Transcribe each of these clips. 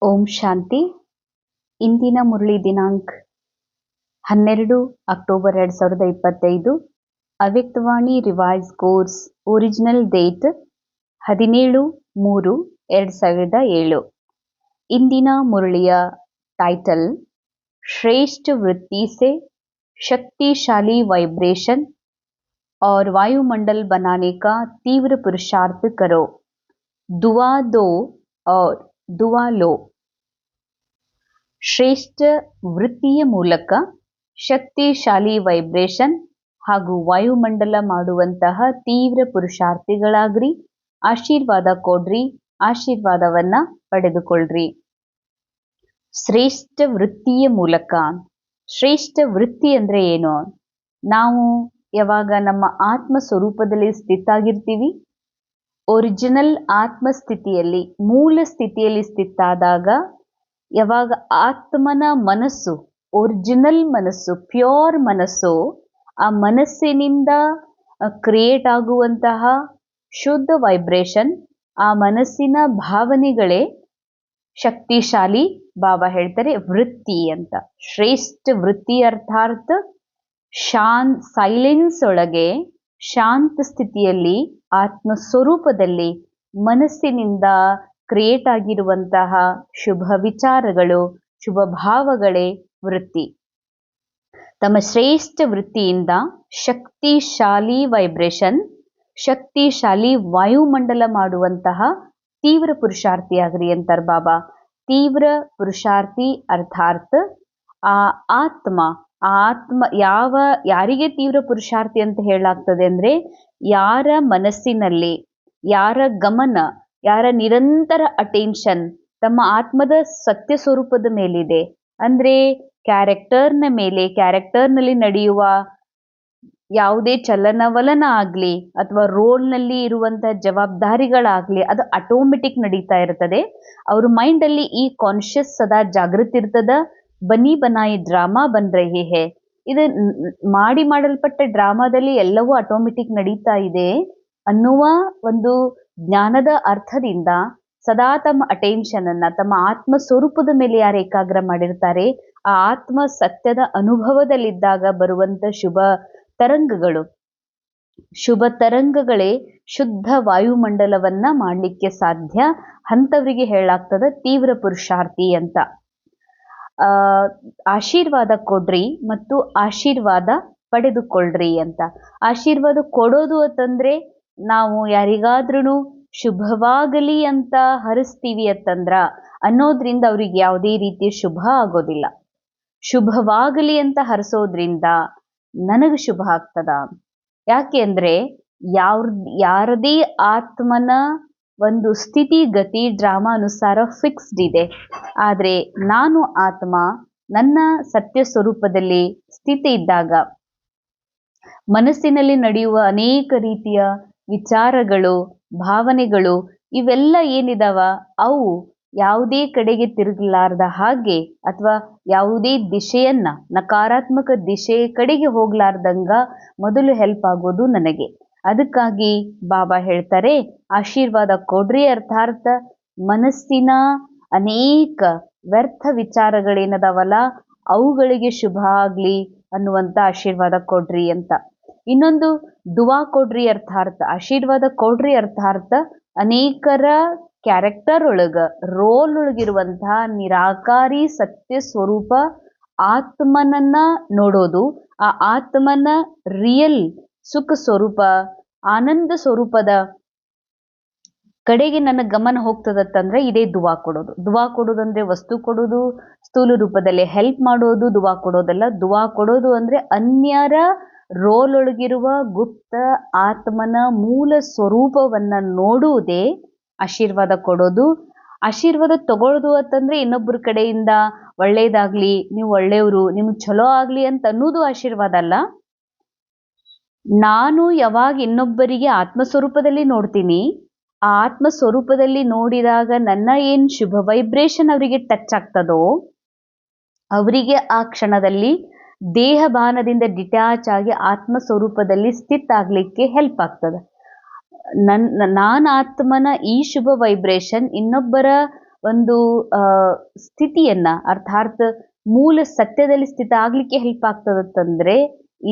ಓಂ ಶಾಂತಿ. ಇಂದಿನ ಮುರಳಿ ದಿನಾಂಕ 12 ಅಕ್ಟೋಬರ್ 2025. ಅವ್ಯಕ್ತವಾಣಿ ರಿವೈಸ್ ಕೋರ್ಸ್ ಒರಿಜಿನಲ್ ಡೇಟ್ 17/3/2007. ಇಂದಿನ ಮುರಳಿಯ टाइटल श्रेष्ठ वृत्ति से शक्तिशाली वाइब्रेशन और वायुमंडल बनाने का तीव्र पुरुषार्थ करो, दुआ दो और दुआ लो. ಶ್ರೇಷ್ಠ ವೃತ್ತಿಯ ಮೂಲಕ ಶಕ್ತಿಶಾಲಿ ವೈಬ್ರೇಷನ್ ಹಾಗೂ ವಾಯುಮಂಡಲ ಮಾಡುವಂತಹ ತೀವ್ರ ಪುರುಷಾರ್ಥಿಗಳಾಗ್ರಿ, ಆಶೀರ್ವಾದ ಕೊಡ್ರಿ, ಆಶೀರ್ವಾದವನ್ನ ಪಡೆದುಕೊಳ್ಳ್ರಿ. ಶ್ರೇಷ್ಠ ವೃತ್ತಿಯ ಮೂಲಕ, ಶ್ರೇಷ್ಠ ವೃತ್ತಿ ಅಂದ್ರೆ ಏನು? ನಾವು ಯಾವಾಗ ನಮ್ಮ ಆತ್ಮ ಸ್ವರೂಪದಲ್ಲಿ ಸ್ಥಿತಾಗಿರ್ತೀವಿ, ಒರಿಜಿನಲ್ ಆತ್ಮಸ್ಥಿತಿಯಲ್ಲಿ, ಮೂಲ ಸ್ಥಿತಿಯಲ್ಲಿ ಸ್ಥಿತಾದಾಗ, ಯಾವಾಗ ಆತ್ಮನ ಮನಸ್ಸು, ಒರಿಜಿನಲ್ ಮನಸ್ಸು, ಪ್ಯೂರ್ ಮನಸ್ಸು, ಆ ಮನಸ್ಸಿನಿಂದ ಕ್ರಿಯೇಟ್ ಆಗುವಂತಹ ಶುದ್ಧ ವೈಬ್ರೇಷನ್, ಆ ಮನಸ್ಸಿನ ಭಾವನೆಗಳೇ ಶಕ್ತಿಶಾಲಿ. ಬಾಬಾ ಹೇಳ್ತಾರೆ ವೃತ್ತಿ ಅಂತ. ಶ್ರೇಷ್ಠ ವೃತ್ತಿ ಅರ್ಥಾತ್ ಸೈಲೆನ್ಸ್ ಒಳಗೆ, ಶಾಂತ ಸ್ಥಿತಿಯಲ್ಲಿ, ಆತ್ಮ ಸ್ವರೂಪದಲ್ಲಿ ಮನಸ್ಸಿನಿಂದ ಕ್ರಿಯೇಟ್ ಆಗಿರುವಂತಹ ಶುಭ ವಿಚಾರಗಳು, ಶುಭ ಭಾವಗಳೇ ವೃತ್ತಿ. ತಮ್ಮ ಶ್ರೇಷ್ಠ ವೃತ್ತಿಯಿಂದ ಶಕ್ತಿಶಾಲಿ ವೈಬ್ರೇಷನ್, ಶಕ್ತಿಶಾಲಿ ವಾಯುಮಂಡಲ ಮಾಡುವಂತಹ ತೀವ್ರ ಪುರುಷಾರ್ಥಿಯಾಗ್ರಿ ಅಂತಾರೆ ಬಾಬಾ. ತೀವ್ರ ಪುರುಷಾರ್ಥಿ ಅರ್ಥಾತ್ ಆ ಆತ್ಮ ಯಾರಿಗೆ ತೀವ್ರ ಪುರುಷಾರ್ಥಿ ಅಂತ ಹೇಳಲಾಗ್ತದೆ ಅಂದ್ರೆ, ಯಾರ ಮನಸ್ಸಿನಲ್ಲಿ, ಯಾರ ಗಮನ, ಯಾರ ನಿರಂತರ ಅಟೆನ್ಷನ್ ತಮ್ಮ ಆತ್ಮದ ಸತ್ಯ ಸ್ವರೂಪದ ಮೇಲಿದೆ, ಅಂದ್ರೆ ಕ್ಯಾರೆಕ್ಟರ್ನ ಮೇಲೆ, ಕ್ಯಾರೆಕ್ಟರ್ನಲ್ಲಿ ನಡೆಯುವ ಯಾವುದೇ ಚಲನವಲನ ಆಗ್ಲಿ ಅಥವಾ ರೋಲ್ನಲ್ಲಿ ಇರುವಂತಹ ಜವಾಬ್ದಾರಿಗಳಾಗ್ಲಿ, ಅದು ಆಟೋಮೆಟಿಕ್ ನಡೀತಾ ಇರ್ತದೆ. ಅವ್ರ ಮೈಂಡಲ್ಲಿ ಈ ಕಾನ್ಶಿಯಸ್ ಸದಾ ಜಾಗೃತಿ ಇರ್ತದ. ಬನಿ ಬನಾಯಿ ಡ್ರಾಮಾ ಬನ್ ರಹಿ ಹೇ, ಇದು ಮಾಡಲ್ಪಟ್ಟ ಡ್ರಾಮಾದಲ್ಲಿ ಎಲ್ಲವೂ ಆಟೋಮೆಟಿಕ್ ನಡೀತಾ ಇದೆ ಅನ್ನುವ ಒಂದು ಜ್ಞಾನದ ಅರ್ಥದಿಂದ ಸದಾ ತಮ್ಮ ಅಟೆನ್ಷನ್ ಅನ್ನ ತಮ್ಮ ಆತ್ಮ ಸ್ವರೂಪದ ಮೇಲೆ ಯಾರು ಏಕಾಗ್ರ ಮಾಡಿರ್ತಾರೆ, ಆ ಆತ್ಮ ಸತ್ಯದ ಅನುಭವದಲ್ಲಿದ್ದಾಗ ಬರುವಂತ ಶುಭ ತರಂಗಗಳೇ ಶುದ್ಧ ವಾಯುಮಂಡಲವನ್ನ ಮಾಡಲಿಕ್ಕೆ ಸಾಧ್ಯ. ಅಂಥವರಿಗೆ ಹೇಳಲಾಗ್ತದ ತೀವ್ರ ಪುರುಷಾರ್ಥಿ ಅಂತ. ಆಶೀರ್ವಾದ ಕೊಡ್ರಿ ಮತ್ತು ಆಶೀರ್ವಾದ ಪಡೆದುಕೊಳ್ಳ್ರಿ ಅಂತ. ಆಶೀರ್ವಾದ ಕೊಡೋದು ಅಂತಂದ್ರೆ, ನಾವು ಯಾರಿಗಾದ್ರೂ ಶುಭವಾಗಲಿ ಅಂತ ಹರಿಸ್ತೀವಿ ಅಂತಂದ್ರ ಅನ್ನೋದ್ರಿಂದ ಅವ್ರಿಗೆ ಯಾವುದೇ ರೀತಿಯ ಶುಭ ಆಗೋದಿಲ್ಲ. ಶುಭವಾಗಲಿ ಅಂತ ಹರಿಸೋದ್ರಿಂದ ನನಗೆ ಶುಭ ಆಗ್ತದ. ಯಾಕೆ ಅಂದ್ರೆ ಯಾರದೇ ಆತ್ಮನ ಒಂದು ಸ್ಥಿತಿ ಗತಿ ಡ್ರಾಮಾ ಅನುಸಾರ ಫಿಕ್ಸ್ಡ್ ಇದೆ. ಆದ್ರೆ ನಾನು ಆತ್ಮ ನನ್ನ ಸತ್ಯ ಸ್ವರೂಪದಲ್ಲಿ ಸ್ಥಿತಿ ಇದ್ದಾಗ, ಮನಸ್ಸಿನಲ್ಲಿ ನಡೆಯುವ ಅನೇಕ ರೀತಿಯ ವಿಚಾರಗಳು, ಭಾವನೆಗಳು, ಇವೆಲ್ಲ ಏನಿದಾವ ಅವು ಯಾವುದೇ ಕಡೆಗೆ ತಿರುಗಲಾರ್ದ ಹಾಗೆ, ಅಥವಾ ಯಾವುದೇ ದಿಶೆಯನ್ನ, ನಕಾರಾತ್ಮಕ ದಿಶೆಯ ಕಡೆಗೆ ಹೋಗ್ಲಾರ್ದಂಗ ಮೊದಲು ಹೆಲ್ಪ್ ಆಗೋದು ನನಗೆ. ಅದಕ್ಕಾಗಿ ಬಾಬಾ ಹೇಳ್ತಾರೆ ಆಶೀರ್ವಾದ ಕೊಡ್ರಿ, ಅರ್ಥಾರ್ಥ ಮನಸ್ಸಿನ ಅನೇಕ ವ್ಯರ್ಥ ವಿಚಾರಗಳೇನದಾವಲ್ಲ ಅವುಗಳಿಗೆ ಶುಭ ಆಗ್ಲಿ ಅನ್ನುವಂತ ಆಶೀರ್ವಾದ ಕೊಡ್ರಿ ಅಂತ. ಇನ್ನೊಂದು ದುವಾ ಕೊಡ್ರಿ ಅರ್ಥಾರ್ಥ, ಆಶೀರ್ವಾದ ಕೊಡ್ರಿ ಅರ್ಥಾರ್ಥ ಅನೇಕರ ಕ್ಯಾರೆಕ್ಟರ್ ಒಳಗ, ರೋಲ್ ಒಳಗಿರುವಂತಹ ನಿರಾಕಾರಿ ಸತ್ಯ ಸ್ವರೂಪ ಆತ್ಮನನ್ನ ನೋಡೋದು, ಆ ಆತ್ಮನ ರಿಯಲ್ ಸುಖ ಸ್ವರೂಪ, ಆನಂದ ಸ್ವರೂಪದ ಕಡೆಗೆ ನನ್ನ ಗಮನ ಹೋಗ್ತದತ್ತಂದ್ರೆ ಇದೇ ದುವಾ ಕೊಡೋದು. ದುವಾ ಕೊಡೋದಂದ್ರೆ ವಸ್ತು ಕೊಡೋದು, ಸ್ಥೂಲ ರೂಪದಲ್ಲಿ ಹೆಲ್ಪ್ ಮಾಡೋದು ದುವಾ ಕೊಡೋದಲ್ಲ. ದುವಾ ಕೊಡೋದು ಅಂದ್ರೆ ಅನ್ಯರ ರೋಲ್ ಒಳಗಿರುವ ಗುಪ್ತ ಆತ್ಮನ ಮೂಲ ಸ್ವರೂಪವನ್ನ ನೋಡುವುದೇ ಆಶೀರ್ವಾದ ಕೊಡೋದು. ಆಶೀರ್ವಾದ ತಗೊಳ್ಳೋದು ಅಂತಂದ್ರೆ ಇನ್ನೊಬ್ಬರ ಕಡೆಯಿಂದ ಒಳ್ಳೇದಾಗ್ಲಿ, ನೀವು ಒಳ್ಳೆಯವರು, ನಿಮ್ಗೆ ಚಲೋ ಆಗ್ಲಿ ಅಂತ ಅನ್ನೋದು ಆಶೀರ್ವಾದ ಅಲ್ಲ. ನಾನು ಯಾವಾಗ ಇನ್ನೊಬ್ಬರಿಗೆ ಆತ್ಮ ಸ್ವರೂಪದಲ್ಲಿ ನೋಡ್ತೀನಿ, ಆ ಆತ್ಮ ಸ್ವರೂಪದಲ್ಲಿ ನೋಡಿದಾಗ ನನ್ನ ಏನ್ ಶುಭ ವೈಬ್ರೇಷನ್ ಅವರಿಗೆ ಟಚ್ ಆಗ್ತದೋ, ಅವರಿಗೆ ಆ ಕ್ಷಣದಲ್ಲಿ ದೇಹ ಭಾನದಿಂದ ಡಿಟ್ಯಾಚ್ ಆಗಿ ಆತ್ಮ ಸ್ವರೂಪದಲ್ಲಿ ಸ್ಥಿತ ಆಗ್ಲಿಕ್ಕೆ ಹೆಲ್ಪ್ ಆಗ್ತದೆ. ನಾನು ಆತ್ಮನ ಈ ಶುಭ ವೈಬ್ರೇಷನ್ ಇನ್ನೊಬ್ಬರ ಒಂದು ಸ್ಥಿತಿಯನ್ನ ಅರ್ಥಾತ್ ಮೂಲ ಸತ್ಯದಲ್ಲಿ ಸ್ಥಿತ ಆಗ್ಲಿಕ್ಕೆ ಹೆಲ್ಪ್ ಆಗ್ತದಂದ್ರೆ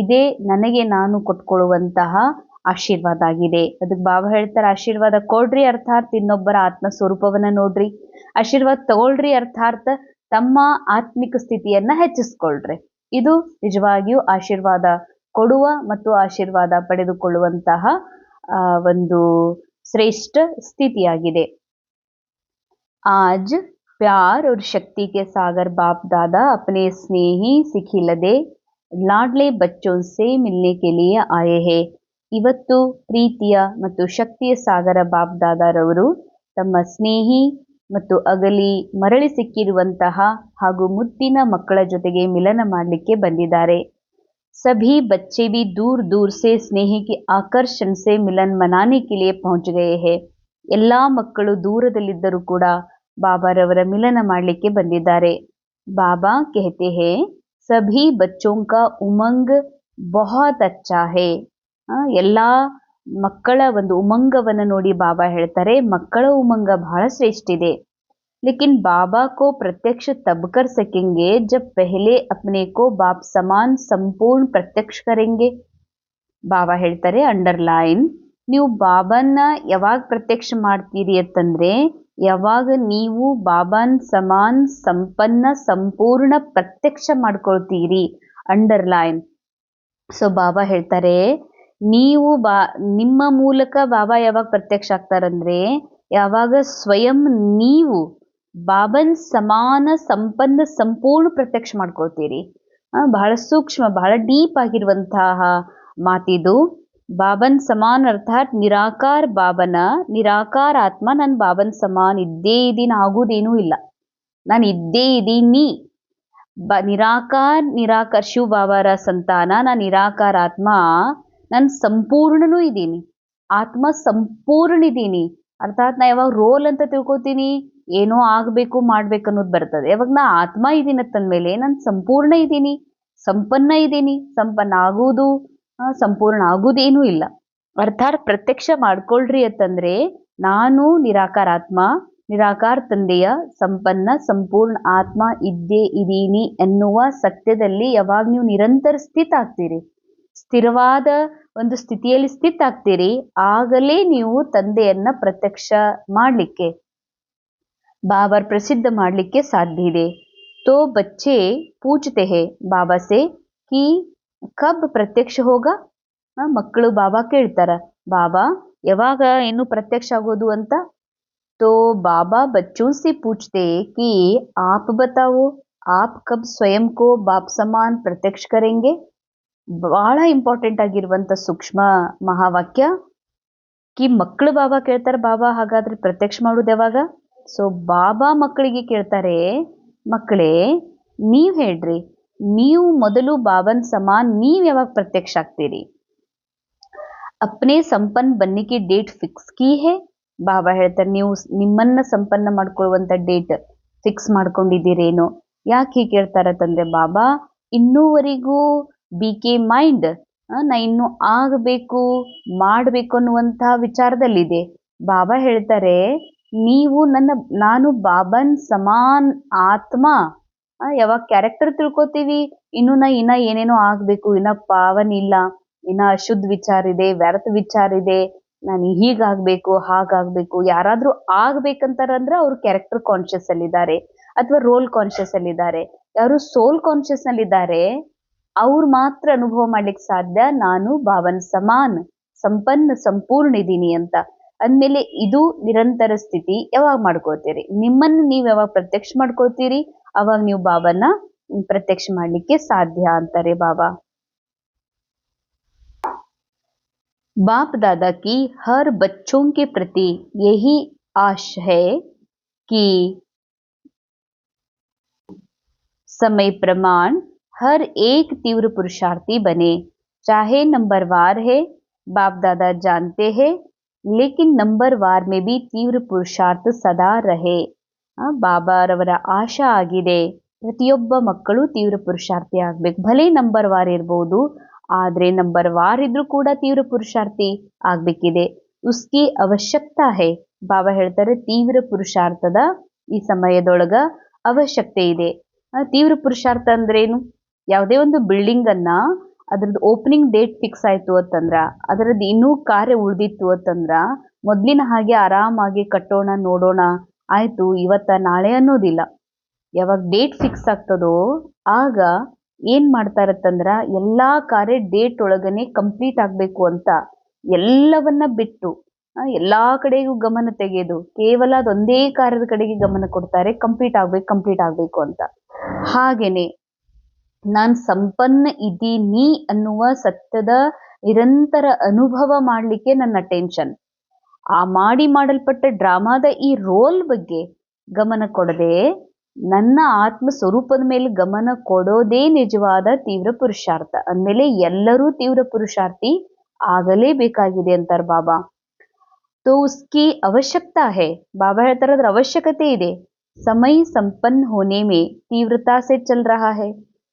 ಇದೇ ನನಗೆ ನಾನು ಕೊಟ್ಕೊಳ್ಳುವಂತಹ ಆಶೀರ್ವಾದ ಆಗಿದೆ. ಅದಕ್ಕೆ ಬಾಬಾ ಹೇಳ್ತಾರೆ, ಆಶೀರ್ವಾದ ಕೊಡ್ರಿ ಅರ್ಥಾತ್ ಇನ್ನೊಬ್ಬರ ಆತ್ಮ ಸ್ವರೂಪವನ್ನ ನೋಡ್ರಿ, ಆಶೀರ್ವಾದ ತಗೊಳ್ರಿ ಅರ್ಥಾತ್ ತಮ್ಮ ಆತ್ಮಿಕ ಸ್ಥಿತಿಯನ್ನ ಹೆಚ್ಚಿಸ್ಕೊಳ್ರಿ. ಇದು ನಿಜವಾಗಿಯೂ ಆಶೀರ್ವಾದ ಕೊಡುವ ಮತ್ತು ಆಶೀರ್ವಾದ ಪಡೆದುಕೊಳ್ಳುವಂತಹ ಒಂದು ಶ್ರೇಷ್ಠ ಸ್ಥಿತಿಯಾಗಿದೆ. आज प्यार और शक्ति के सागर बाप दादा अपने स्नेही सिखिलदे लाडले बच्चों से मिलने के लिए आए हैं. ಇವತ್ತು ಪ್ರೀತಿಯ ಮತ್ತು ಶಕ್ತಿಯ ಸಾಗರ ಬಾಪ್ ದಾದಾರವರು ತಮ್ಮ ಸ್ನೇಹಿ ಮತ್ತು ಅಗಲಿ ಮರಳಿ ಸಿಕ್ಕಿರುವಂತಹ ಹಾಗೂ ಮುದ್ದಿನ ಮಕ್ಕಳ ಜೊತೆಗೆ ಮಿಲನ ಮಾಡಲಿಕ್ಕೆ ಬಂದಿದ್ದಾರೆ. सभी बच्चे भी दूर दूर से स्नेह के आकर्षण से मिलन मनाने के लिए पहुंच गए हैं. ಎಲ್ಲಾ ಮಕ್ಕಳು ದೂರದಲ್ಲಿದ್ದರೂ ಕೂಡ ಬಾಬಾರವರ ಮಿಲನ ಮಾಡಲಿಕ್ಕೆ ಬಂದಿದ್ದಾರೆ. ಬಾಬಾ कहते हैं सभी बच्चों का उमंग बहुत अच्छा है. ಎಲ್ಲಾ ಮಕ್ಕಳ ಒಂದು ಉಮಂಗವನ್ನು ನೋಡಿ ಬಾಬಾ ಹೇಳ್ತಾರೆ, ಮಕ್ಕಳ ಉಮಂಗ ಬಹಳ ಶ್ರೇಷ್ಠ ಇದೆ. लेकिन बाबा को प्रत्यक्ष तब कर सकेंगे जब पहले अपने को बाप समान संपूर्ण प्रत्यक्ष करेंगे. ಬಾಬಾ ಹೇಳ್ತಾರೆ ಅಂಡರ್ಲೈನ್, ನೀವು ಬಾಬಾನ ಯಾವಾಗ ಪ್ರತ್ಯಕ್ಷ ಮಾಡ್ತೀರಿ ಅಂತಂದ್ರೆ ಯಾವಾಗ ನೀವು ಬಾಬಾನ್ ಸಮಾನ್ ಸಂಪನ್ನ ಸಂಪೂರ್ಣ ಪ್ರತ್ಯಕ್ಷ ಮಾಡ್ಕೊಳ್ತೀರಿ. ಅಂಡರ್ಲೈನ್. ಸೊ ಬಾಬಾ ಹೇಳ್ತಾರೆ ನೀವು ನಿಮ್ಮ ಮೂಲಕ ಬಾಬಾ ಯಾವಾಗ ಪ್ರತ್ಯಕ್ಷ ಆಗ್ತಾರಂದ್ರೆ ಯಾವಾಗ ಸ್ವಯಂ ನೀವು ಬಾಬನ್ ಸಮಾನ ಸಂಪನ್ನ ಸಂಪೂರ್ಣ ಪ್ರತ್ಯಕ್ಷ ಮಾಡ್ಕೊಳ್ತೀರಿ. ಬಹಳ ಸೂಕ್ಷ್ಮ, ಬಹಳ ಡೀಪ್ ಆಗಿರುವಂತಹ ಮಾತಿದು. ಬಾಬನ್ ಸಮಾನ್ ಅರ್ಥಾತ್ ನಿರಾಕಾರ ಬಾಬನ ನಿರಾಕಾರ ಆತ್ಮ, ನಾನು ಬಾಬನ್ ಸಮಾನ್ ಇದ್ದೇ ಇದೀನಿ, ಆಗುವುದೇನೂ ಇಲ್ಲ, ನಾನು ಇದ್ದೇ ಇದ್ದೀನಿ. ನಿರಾಕಾರ ಶಿವ ಬಾಬಾರ ಸಂತಾನ, ನಾನು ನಿರಾಕಾರ ಆತ್ಮ, ನಾನು ಸಂಪೂರ್ಣನೂ ಇದ್ದೀನಿ, ಆತ್ಮ ಸಂಪೂರ್ಣ ಇದ್ದೀನಿ. ಅರ್ಥಾತ್ ನಾ ಯಾವಾಗ ರೋಲ್ ಅಂತ ತಿಳ್ಕೊತೀನಿ, ಏನೋ ಆಗ್ಬೇಕು ಮಾಡ್ಬೇಕು ಅನ್ನೋದು ಬರ್ತದೆ. ಯಾವಾಗ ನಾ ಆತ್ಮ ಇದ್ದೀನಿ ಅಂತಂದ್ಮೇಲೆ ನಾನು ಸಂಪೂರ್ಣ ಇದ್ದೀನಿ, ಸಂಪನ್ನ ಇದ್ದೀನಿ. ಸಂಪನ್ನ ಆಗುವುದು ಸಂಪೂರ್ಣ ಆಗುವುದೇನೂ ಇಲ್ಲ. ಅರ್ಥಾತ್ ಪ್ರತ್ಯಕ್ಷ ಮಾಡ್ಕೊಳ್ರಿ ಅಂತಂದ್ರೆ ನಾನು ನಿರಾಕಾರ ಆತ್ಮ, ನಿರಾಕಾರ ತಂದೆಯ ಸಂಪನ್ನ ಸಂಪೂರ್ಣ ಆತ್ಮ ಇದ್ದೇ ಇದೀನಿ ಎನ್ನುವ ಸತ್ಯದಲ್ಲಿ ಯಾವಾಗ ನೀವು ನಿರಂತರ ಸ್ಥಿತ ಆಗ್ತೀರಿ, ಸ್ಥಿರವಾದ ಒಂದು ಸ್ಥಿತಿಯಲ್ಲಿ ಸ್ಥಿತ ಆಗ್ತೀರಿ, ಆಗಲೇ ನೀವು ತಂದೆಯನ್ನ ಪ್ರತ್ಯಕ್ಷ ಮಾಡಲಿಕ್ಕೆ, ಬಾಬಾ ಪ್ರಸಿದ್ಧ ಮಾಡಲಿಕ್ಕೆ ಸಾಧ್ಯ ಇದೆ. तो बच्चे पूछते हैं बाबा से कि कब प्रत्यक्ष होगा. ಮಕ್ಕಳು ಬಾಬಾ ಕೇಳ್ತಾರ, ಬಾಬಾ ಯಾವಾಗ ಇನ್ನು ಪ್ರತ್ಯಕ್ಷ ಆಗೋದು ಅಂತ. तो बाबा बच्चों से पूछते कि आप बताओ आप कब स्वयं को बाप समान प्रत्यक्ष करेंगे. ಬಹಳ ಇಂಪಾರ್ಟೆಂಟ್ ಆಗಿರುವಂತ ಸೂಕ್ಷ್ಮ ಮಹಾವಾಕ್ಯ ಕಿ ಮಕ್ಕಳು ಬಾಬಾ ಕೇಳ್ತಾರೆ, ಬಾಬಾ ಹಾಗಾದ್ರೆ ಪ್ರತ್ಯಕ್ಷ ಮಾಡೋದು ಯಾವಾಗ. ಸೊ ಬಾಬಾ ಮಕ್ಕಳಿಗೆ ಕೇಳ್ತಾರೆ, ಮಕ್ಕಳೇ ನೀವ್ ಹೇಳ್ರಿ, ನೀವು ಮೊದಲು ಬಾಬನ್ ಸಮಾನ್ ನೀವ್ ಯಾವಾಗ ಪ್ರತ್ಯಕ್ಷ ಆಗ್ತೀರಿ. ಅಪ್ನೆ ಸಂಪನ್ನ ಬನ್ನಿಕೆ ಡೇಟ್ ಫಿಕ್ಸ್ ಕಿ ಹೇ. ಬಾಬಾ ಹೇಳ್ತಾರೆ, ನೀವು ನಿಮ್ಮನ್ನ ಸಂಪನ್ನ ಮಾಡ್ಕೊಳ್ಳುವಂತ ಡೇಟ್ ಫಿಕ್ಸ್ ಮಾಡ್ಕೊಂಡಿದ್ದೀರೇನೋ. ಯಾಕೆ ಹೀಗೆ ಕೇಳ್ತಾರ ತಂದೆ ಬಾಬಾ, ಇನ್ನೂವರೆಗೂ ಬಿ ಕೆ ಮೈಂಡ್ ನಾ ಇನ್ನು ಆಗಬೇಕು ಮಾಡಬೇಕು ಅನ್ನುವಂತಹ ವಿಚಾರದಲ್ಲಿದೆ. ಬಾಬಾ ಹೇಳ್ತಾರೆ, ನೀವು ನಾನು ಬಾಬನ್ ಸಮಾನ್ ಆತ್ಮ ಯಾವಾಗ ಕ್ಯಾರೆಕ್ಟರ್ ತಿಳ್ಕೊತೀವಿ, ಇನ್ನು ಇನ್ನ ಏನೇನೋ ಆಗ್ಬೇಕು, ಇನ್ನ ಪಾವನ್ ಇಲ್ಲ, ಇನ್ನ ಅಶುದ್ಧ ವಿಚಾರ ಇದೆ, ವ್ಯರ್ಥ ವಿಚಾರ ಇದೆ, ನಾನು ಹೀಗಾಗ್ಬೇಕು ಹಾಗಾಗ್ಬೇಕು. ಯಾರಾದ್ರೂ ಆಗ್ಬೇಕಂತಾರಂದ್ರೆ ಅವ್ರು ಕ್ಯಾರೆಕ್ಟರ್ ಕಾನ್ಶಿಯಸ್ ಅಲ್ಲಿದ್ದಾರೆ ಅಥವಾ ರೋಲ್ ಕಾನ್ಶಿಯಸ್ ಅಲ್ಲಿದ್ದಾರೆ. ಯಾರು ಸೋಲ್ ಕಾನ್ಶಿಯಸ್ ನಲ್ಲಿದ್ದಾರೆ ಅವ್ರು ಮಾತ್ರ ಅನುಭವ ಮಾಡ್ಲಿಕ್ಕೆ ಸಾಧ್ಯ ನಾನು ಬಾಬನ್ ಸಮಾನ್ ಸಂಪನ್ನ ಸಂಪೂರ್ಣ ಇದ್ದೀನಿ ಅಂತ. ಅಂದ್ಮೇಲೆ ಇದು ನಿರಂತರ ಸ್ಥಿತಿ ಯಾವಾಗ ಮಾಡ್ಕೊಳ್ತೀರಿ, ನಿಮ್ಮನ್ನು ನೀವು ಯಾವಾಗ ಪ್ರತ್ಯಕ್ಷ ಮಾಡ್ಕೊಳ್ತೀರಿ ಅವಾಗ ನೀವು ಬಾಬಾನ ಪ್ರತ್ಯಕ್ಷ ಮಾಡ್ಲಿಕ್ಕೆ ಸಾಧ್ಯ ಅಂತಾರೆ ಬಾಬಾ. बाप दादा की हर बच्चों के प्रति यही आश है कि समय प्रमाण हर एक तीव्र पुरुषार्थी बने, चाहे नंबरवार है. बाप दादा जानते हैं, लेकिन नंबरवार में भी तीव्र पुरुषार्थ सदा रहे. ಬಾಬಾರವರ ಆಶಾ ಆಗಿದೆ, ಪ್ರತಿಯೊಬ್ಬ ಮಕ್ಕಳು ತೀವ್ರ ಪುರುಷಾರ್ಥಿ ಆಗ್ಬೇಕು. ಭಲೆ ನಂಬರ್ ವಾರ್ ಇರ್ಬೋದು, ಆದ್ರೆ ನಂಬರ್ ವಾರ್ ಇದ್ರೂ ಕೂಡ ತೀವ್ರ ಪುರುಷಾರ್ಥಿ ಆಗ್ಬೇಕಿದೆ. ಉಸ್ಕಿ ಅವಶ್ಯಕತಾ ಹೇ. ಬಾಬಾ ಹೇಳ್ತಾರೆ ತೀವ್ರ ಪುರುಷಾರ್ಥದ ಈ ಸಮಯದೊಳಗ ಅವಶ್ಯಕತೆ ಇದೆ. ತೀವ್ರ ಪುರುಷಾರ್ಥ ಅಂದ್ರೇನು? ಯಾವುದೇ ಒಂದು ಬಿಲ್ಡಿಂಗ್ ಅನ್ನ ಅದ್ರದ್ದು ಓಪನಿಂಗ್ ಡೇಟ್ ಫಿಕ್ಸ್ ಆಯ್ತು ಅಂತಂದ್ರ, ಅದರದ್ದು ಇನ್ನೂ ಕಾರ್ಯ ಉಳ್ದಿತ್ತು ಅಂತಂದ್ರ ಮೊದ್ಲಿನ ಹಾಗೆ ಆರಾಮಾಗಿ ಕಟ್ಟೋಣ ನೋಡೋಣ ಆಯ್ತು ಇವತ್ತ ನಾಳೆ ಅನ್ನೋದಿಲ್ಲ. ಯಾವಾಗ ಡೇಟ್ ಫಿಕ್ಸ್ ಆಗ್ತದೋ ಆಗ ಏನ್ ಮಾಡ್ತಾರತ್ತಂದ್ರ ಎಲ್ಲಾ ಕಾರ್ಯ ಡೇಟ್ ಒಳಗನೆ ಕಂಪ್ಲೀಟ್ ಆಗ್ಬೇಕು ಅಂತ ಎಲ್ಲವನ್ನ ಬಿಟ್ಟು ಎಲ್ಲಾ ಕಡೆಗೂ ಗಮನ ತೆಗೆದು ಕೇವಲ ಅದೊಂದೇ ಕಾರ್ಯದ ಕಡೆಗೆ ಗಮನ ಕೊಡ್ತಾರೆ, ಕಂಪ್ಲೀಟ್ ಆಗ್ಬೇಕು ಅಂತ. ಹಾಗೇನೆ ನಾನ್ ಸಂಪನ್ನ ಇದ್ದೀನಿ ಅನ್ನುವ ಸತ್ಯದ ನಿರಂತರ ಅನುಭವ ಮಾಡ್ಲಿಕ್ಕೆ ನನ್ನ ಟೆನ್ಷನ್. ಆ ಮಾಡಲ್ಪಟ್ಟ ಡ್ರಾಮಾದ ಈ ರೋಲ್ ಬಗ್ಗೆ ಗಮನ ಕೊಡದೆ ನನ್ನ ಆತ್ಮ ಸ್ವರೂಪದ ಮೇಲೆ ಗಮನ ಕೊಡೋದೇ ನಿಜವಾದ ತೀವ್ರ ಪುರುಷಾರ್ಥ. ಅಂದ್ಮೇಲೆ ಎಲ್ಲರೂ ತೀವ್ರ ಪುರುಷಾರ್ಥಿ ಆಗಲೇಬೇಕಾಗಿದೆ ಅಂತಾರೆ ಬಾಬಾ. तो उसकी आवश्यकता है. बाबा ಹೇಳ್ತಾರೆ ಅದರ ಅವಶ್ಯಕತೆ ಇದೆ. समय संपन्न होने में तीव्रता से चल रहा है,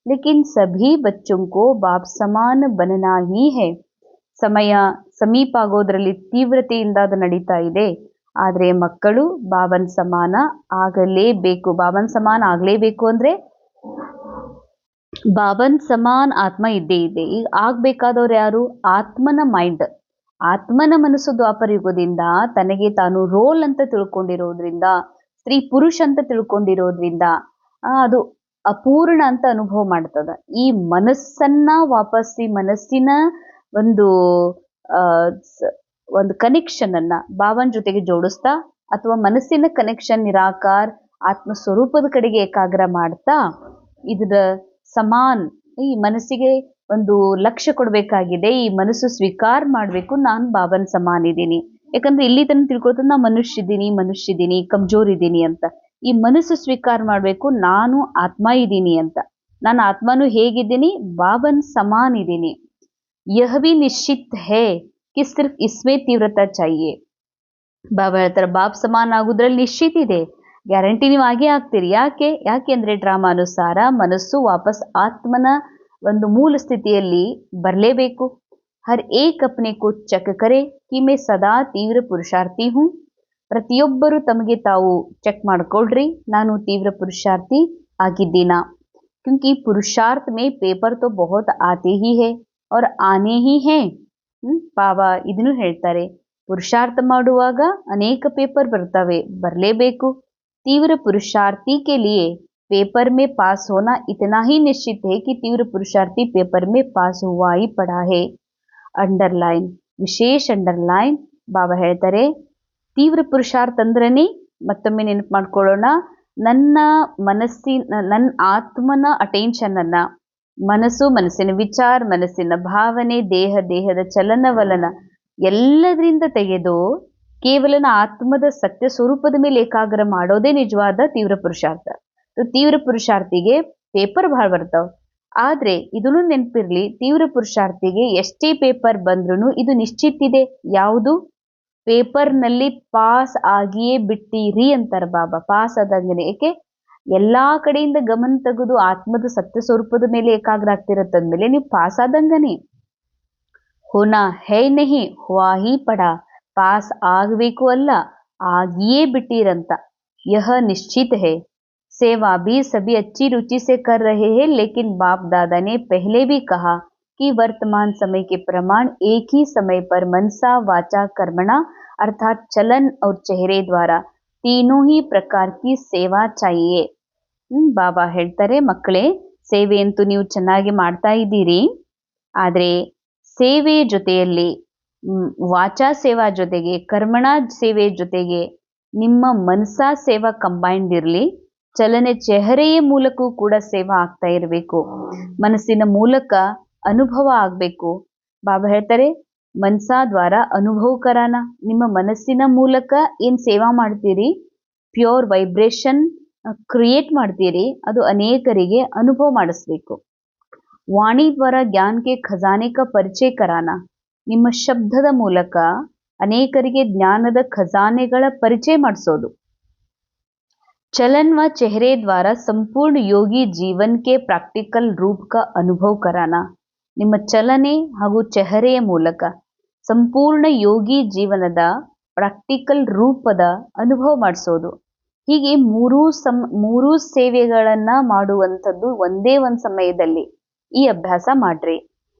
लेकिन सभी बच्चों को बाप समान बनना ही है. ಸಮಯ ಸಮೀಪ ಆಗೋದ್ರಲ್ಲಿ ತೀವ್ರತೆಯಿಂದ ಅದು ನಡೀತಾ ಇದೆ. ಆದ್ರೆ ಮಕ್ಕಳು ಬಾಬನ್ ಸಮಾನ ಆಗಲೇಬೇಕು. ಬಾಬನ್ ಸಮಾನ ಆಗ್ಲೇಬೇಕು ಅಂದ್ರೆ ಬಾಬನ್ ಸಮಾನ್ ಆತ್ಮ ಇದ್ದೇ ಇದೆ. ಈಗ ಆಗ್ಬೇಕಾದವ್ರು ಯಾರು? ಆತ್ಮನ ಮೈಂಡ್, ಆತ್ಮನ ಮನಸ್ಸು ದ್ವಾಪರ ಯುಗದಿಂದ ತನಗೆ ತಾನು ರೋಲ್ ಅಂತ ತಿಳ್ಕೊಂಡಿರೋದ್ರಿಂದ, ಸ್ತ್ರೀ ಪುರುಷ ಅಂತ ತಿಳ್ಕೊಂಡಿರೋದ್ರಿಂದ ಅದು ಅಪೂರ್ಣ ಅಂತ ಅನುಭವ ಮಾಡ್ತದ. ಈ ಮನಸ್ಸನ್ನ ವಾಪಸ್ ಈ ಮನಸ್ಸಿನ ಒಂದು ಕನೆಕ್ಷನ್ ಅನ್ನ ಬಾಬನ್ ಜೊತೆಗೆ ಜೋಡಿಸ್ತಾ ಅಥವಾ ಮನಸ್ಸಿನ ಕನೆಕ್ಷನ್ ನಿರಾಕಾರ ಆತ್ಮ ಸ್ವರೂಪದ ಕಡೆಗೆ ಏಕಾಗ್ರ ಮಾಡ್ತಾ ಇದರ ಸಮಾನ್ ಈ ಮನಸ್ಸಿಗೆ ಒಂದು ಲಕ್ಷ್ಯ ಕೊಡ್ಬೇಕಾಗಿದೆ. ಈ ಮನಸ್ಸು ಸ್ವೀಕಾರ ಮಾಡ್ಬೇಕು, ನಾನು ಬಾಬನ್ ಸಮಾನ್ ಇದ್ದೀನಿ. ಯಾಕಂದ್ರೆ ಇಲ್ಲಿ ತನಕ ತಿಳ್ಕೊಳ್ತದೆ ನಾ ಮನುಷ್ಯ ಇದ್ದೀನಿ ಕಮ್ಜೋರ್ ಇದ್ದೀನಿ ಅಂತ. ಈ ಮನಸ್ಸು ಸ್ವೀಕಾರ ಮಾಡ್ಬೇಕು, ನಾನು ಆತ್ಮ ಇದ್ದೀನಿ ಅಂತ. ನಾನು ಆತ್ಮನು ಹೇಗಿದ್ದೀನಿ? ಬಾಬನ್ ಸಮಾನ್ ಇದ್ದೀನಿ. यह भी निश्चित है कि सिर्फ इसमें तीव्रता चाहिए. ಬಾಬಾ ಹೇಳ್ತಾರೆ ಬಾಬ್ ಸಮಾನ್ ಆಗುದ್ರಲ್ಲಿ ನಿಶ್ಚಿತ ಇದೆ, ಗ್ಯಾರಂಟಿ ನೀವು ಆಗೇ ಆಗ್ತೀರಿ. ಯಾಕೆ ಅಂದ್ರೆ ಡ್ರಾಮಾನುಸಾರ ಮನಸ್ಸು ವಾಪಸ್ ಆತ್ಮನ ಒಂದು ಮೂಲ ಸ್ಥಿತಿಯಲ್ಲಿ ಬರಲೇಬೇಕು. ಹರ್ ಏಕ್ ಅಪ್ನೆ ಕೋ ಚೆಕ್ ಕರೆ ಕಿ ಮೇ ಸದಾ ತೀವ್ರ ಪುರುಷಾರ್ಥಿ ಹೂಂ. ಪ್ರತಿಯೊಬ್ಬರು ತಮಗೆ ತಾವು ಚೆಕ್ ಮಾಡ್ಕೊಳ್ರಿ, ನಾನು ತೀವ್ರ ಪುರುಷಾರ್ಥಿ ಆಗಿದ್ದೀನಾ. ಕ್ಯೂಂಕಿ ಪುರುಷಾರ್ಥ ಮೇ ಪೇಪರ್ ತೋ ಬಹುತ್ ಆತೆ ಹಿ ಹೈ और आने ही है. ಬಾಬಾ ಇದನ್ನು ಹೇಳ್ತಾರೆ, ಪುರುಷಾರ್ಥ ಮಾಡುವಾಗ ಅನೇಕ ಪೇಪರ್ ಬರ್ತವೆ, ಬರಲೇಬೇಕು. तीव्र पुरुषार्थी के लिए पेपर में पास होना इतना ही निश्चित है कि तीव्र पुरुषार्थी पेपर में पास हुआ ही पड़ा है. अंडरलाइन, ವಿಶೇಷ ಅಂಡರ್ಲೈನ್. ಬಾಬಾ ಹೇಳ್ತಾರೆ ತೀವ್ರ ಪುರುಷಾರ್ಥ ಅಂದ್ರನೇ ಮತ್ತೊಮ್ಮೆ ನೆನಪು ಮಾಡ್ಕೊಳ್ಳೋಣ, ನನ್ನ ಆತ್ಮನ ಅಟೆನ್ಷನ್ ಅನ್ನ, ಮನಸ್ಸಿನ ವಿಚಾರ, ಮನಸ್ಸಿನ ಭಾವನೆ, ದೇಹದ ಚಲನವಲನ ಎಲ್ಲದರಿಂದ ತೆಗೆದು ಕೇವಲ ಆತ್ಮದ ಸತ್ಯ ಸ್ವರೂಪದ ಮೇಲೆ ಏಕಾಗ್ರ ಮಾಡೋದೇ ನಿಜವಾದ ತೀವ್ರ ಪುರುಷಾರ್ಥ. ತೀವ್ರ ಪುರುಷಾರ್ಥಿಗೆ ಪೇಪರ್ ಬಹಳ ಬರ್ತಾವ, ಆದ್ರೆ ಇದನ್ನು ನೆನಪಿರ್ಲಿ, ತೀವ್ರ ಪುರುಷಾರ್ಥಿಗೆ ಎಷ್ಟೇ ಪೇಪರ್ ಬಂದ್ರೂ ಇದು ನಿಶ್ಚಿತ ಇದೆ. ಯಾವುದು? ಪೇಪರ್ನಲ್ಲಿ ಪಾಸ್ ಆಗಿಯೇ ಬಿಟ್ಟಿರಿ ಅಂತಾರ ಬಾಬಾ. ಪಾಸ್ ಆದಂಗನೆ. ಏಕೆ? ಎಲ್ಲಾ ಕಡೆಯಿಂದ ಗಮನ ತೆಗೆದು ಆತ್ಮದ ಸತ್ಯ ಸ್ವರೂಪದ ಮೇಲೆ ಏಕಾಗ್ರ ಆಗ್ತಿರತ್ತಂದ್ಮೇಲೆ ನೀವು ಪಾಸ್ ಆದಂಗನೆ. ಹೋನಾ ಹೈ ನಹಿ ಹುವಾ ಹಿ ಪಡಾ. ಪಾಸ್ ಆಗಬೇಕು ಅಲ್ಲ, ಆಗಿಯೇ ಬಿಟ್ಟಿರಂತ. ಯಹ ನಿಶ್ಚಿತ ಹೈ. सेवा भी सभी अच्छी रुचि से कर रहे हैं, लेकिन बाप दादा ने पहले भी कहा कि वर्तमान समय के प्रमाण एक ही समय पर मनसा वाचा कर्मणा अर्थात चलन और चेहरे द्वारा तीनों ही प्रकार की सेवा चाहिए. ಬಾಬಾ ಹೇಳ್ತಾರೆ, ಮಕ್ಕಳೇ ಸೇವೆ ಅಂತೂ ನೀವು ಚೆನ್ನಾಗಿ ಮಾಡ್ತಾ ಇದ್ದೀರಿ, ಆದರೆ ಸೇವೆಯ ಜೊತೆಯಲ್ಲಿ ವಾಚಾ ಸೇವಾ ಜೊತೆಗೆ ಕರ್ಮಣ ಸೇವೆ ಜೊತೆಗೆ ನಿಮ್ಮ ಮನಸಾ ಸೇವಾ ಕಂಬೈನ್ಡ್ ಇರಲಿ. ಚಲನೆ ಚೆಹರೆಯ ಮೂಲಕವೂ ಕೂಡ ಸೇವಾ ಆಗ್ತಾ ಇರಬೇಕು, ಮನಸ್ಸಿನ ಮೂಲಕ ಅನುಭವ ಆಗಬೇಕು. ಬಾಬಾ ಹೇಳ್ತಾರೆ ಮನಸಾ ದ್ವಾರ ಅನುಭವ ಕರಾನ. ನಿಮ್ಮ ಮನಸ್ಸಿನ ಮೂಲಕ ಏನ್ ಸೇವಾ ಮಾಡ್ತೀರಿ, ಪ್ಯೂರ್ ವೈಬ್ರೇಷನ್ ಕ್ರಿಯೇಟ್ ಮಾಡ್ತೀರಿ, ಅದು ಅನೇಕರಿಗೆ ಅನುಭವ ಮಾಡಿಸ್ಬೇಕು. ವಾಣಿ ದ್ವಾರ ಜ್ಞಾನಕ್ಕೆ ಖಜಾನೆ ಕ ಪರಿಚಯ ಕರಾನ. ನಿಮ್ಮ ಶಬ್ದದ ಮೂಲಕ ಅನೇಕರಿಗೆ ಜ್ಞಾನದ ಖಜಾನೆಗಳ ಪರಿಚಯ ಮಾಡಿಸೋದು. चलन व चेहरे द्वारा संपूर्ण योगी जीवन के ಪ್ರಾಕ್ಟಿಕಲ್ ರೂಪ का ಅನುಭವ कराना. ನಿಮ್ಮ ಚಲನೆ ಹಾಗೂ ಚೆಹರೆಯ ಮೂಲಕ ಸಂಪೂರ್ಣ ಯೋಗಿ ಜೀವನದ ಪ್ರಾಕ್ಟಿಕಲ್ ರೂಪದ ಅನುಭವ ಮಾಡಿಸೋದು. ಹೀಗೆ ಮೂರೂ ಸೇವೆಗಳನ್ನ ಮಾಡುವಂಥದ್ದು ಒಂದೇ ಒಂದು ಸಮಯದಲ್ಲಿ ಈ ಅಭ್ಯಾಸ ಮಾಡ್ರಿ.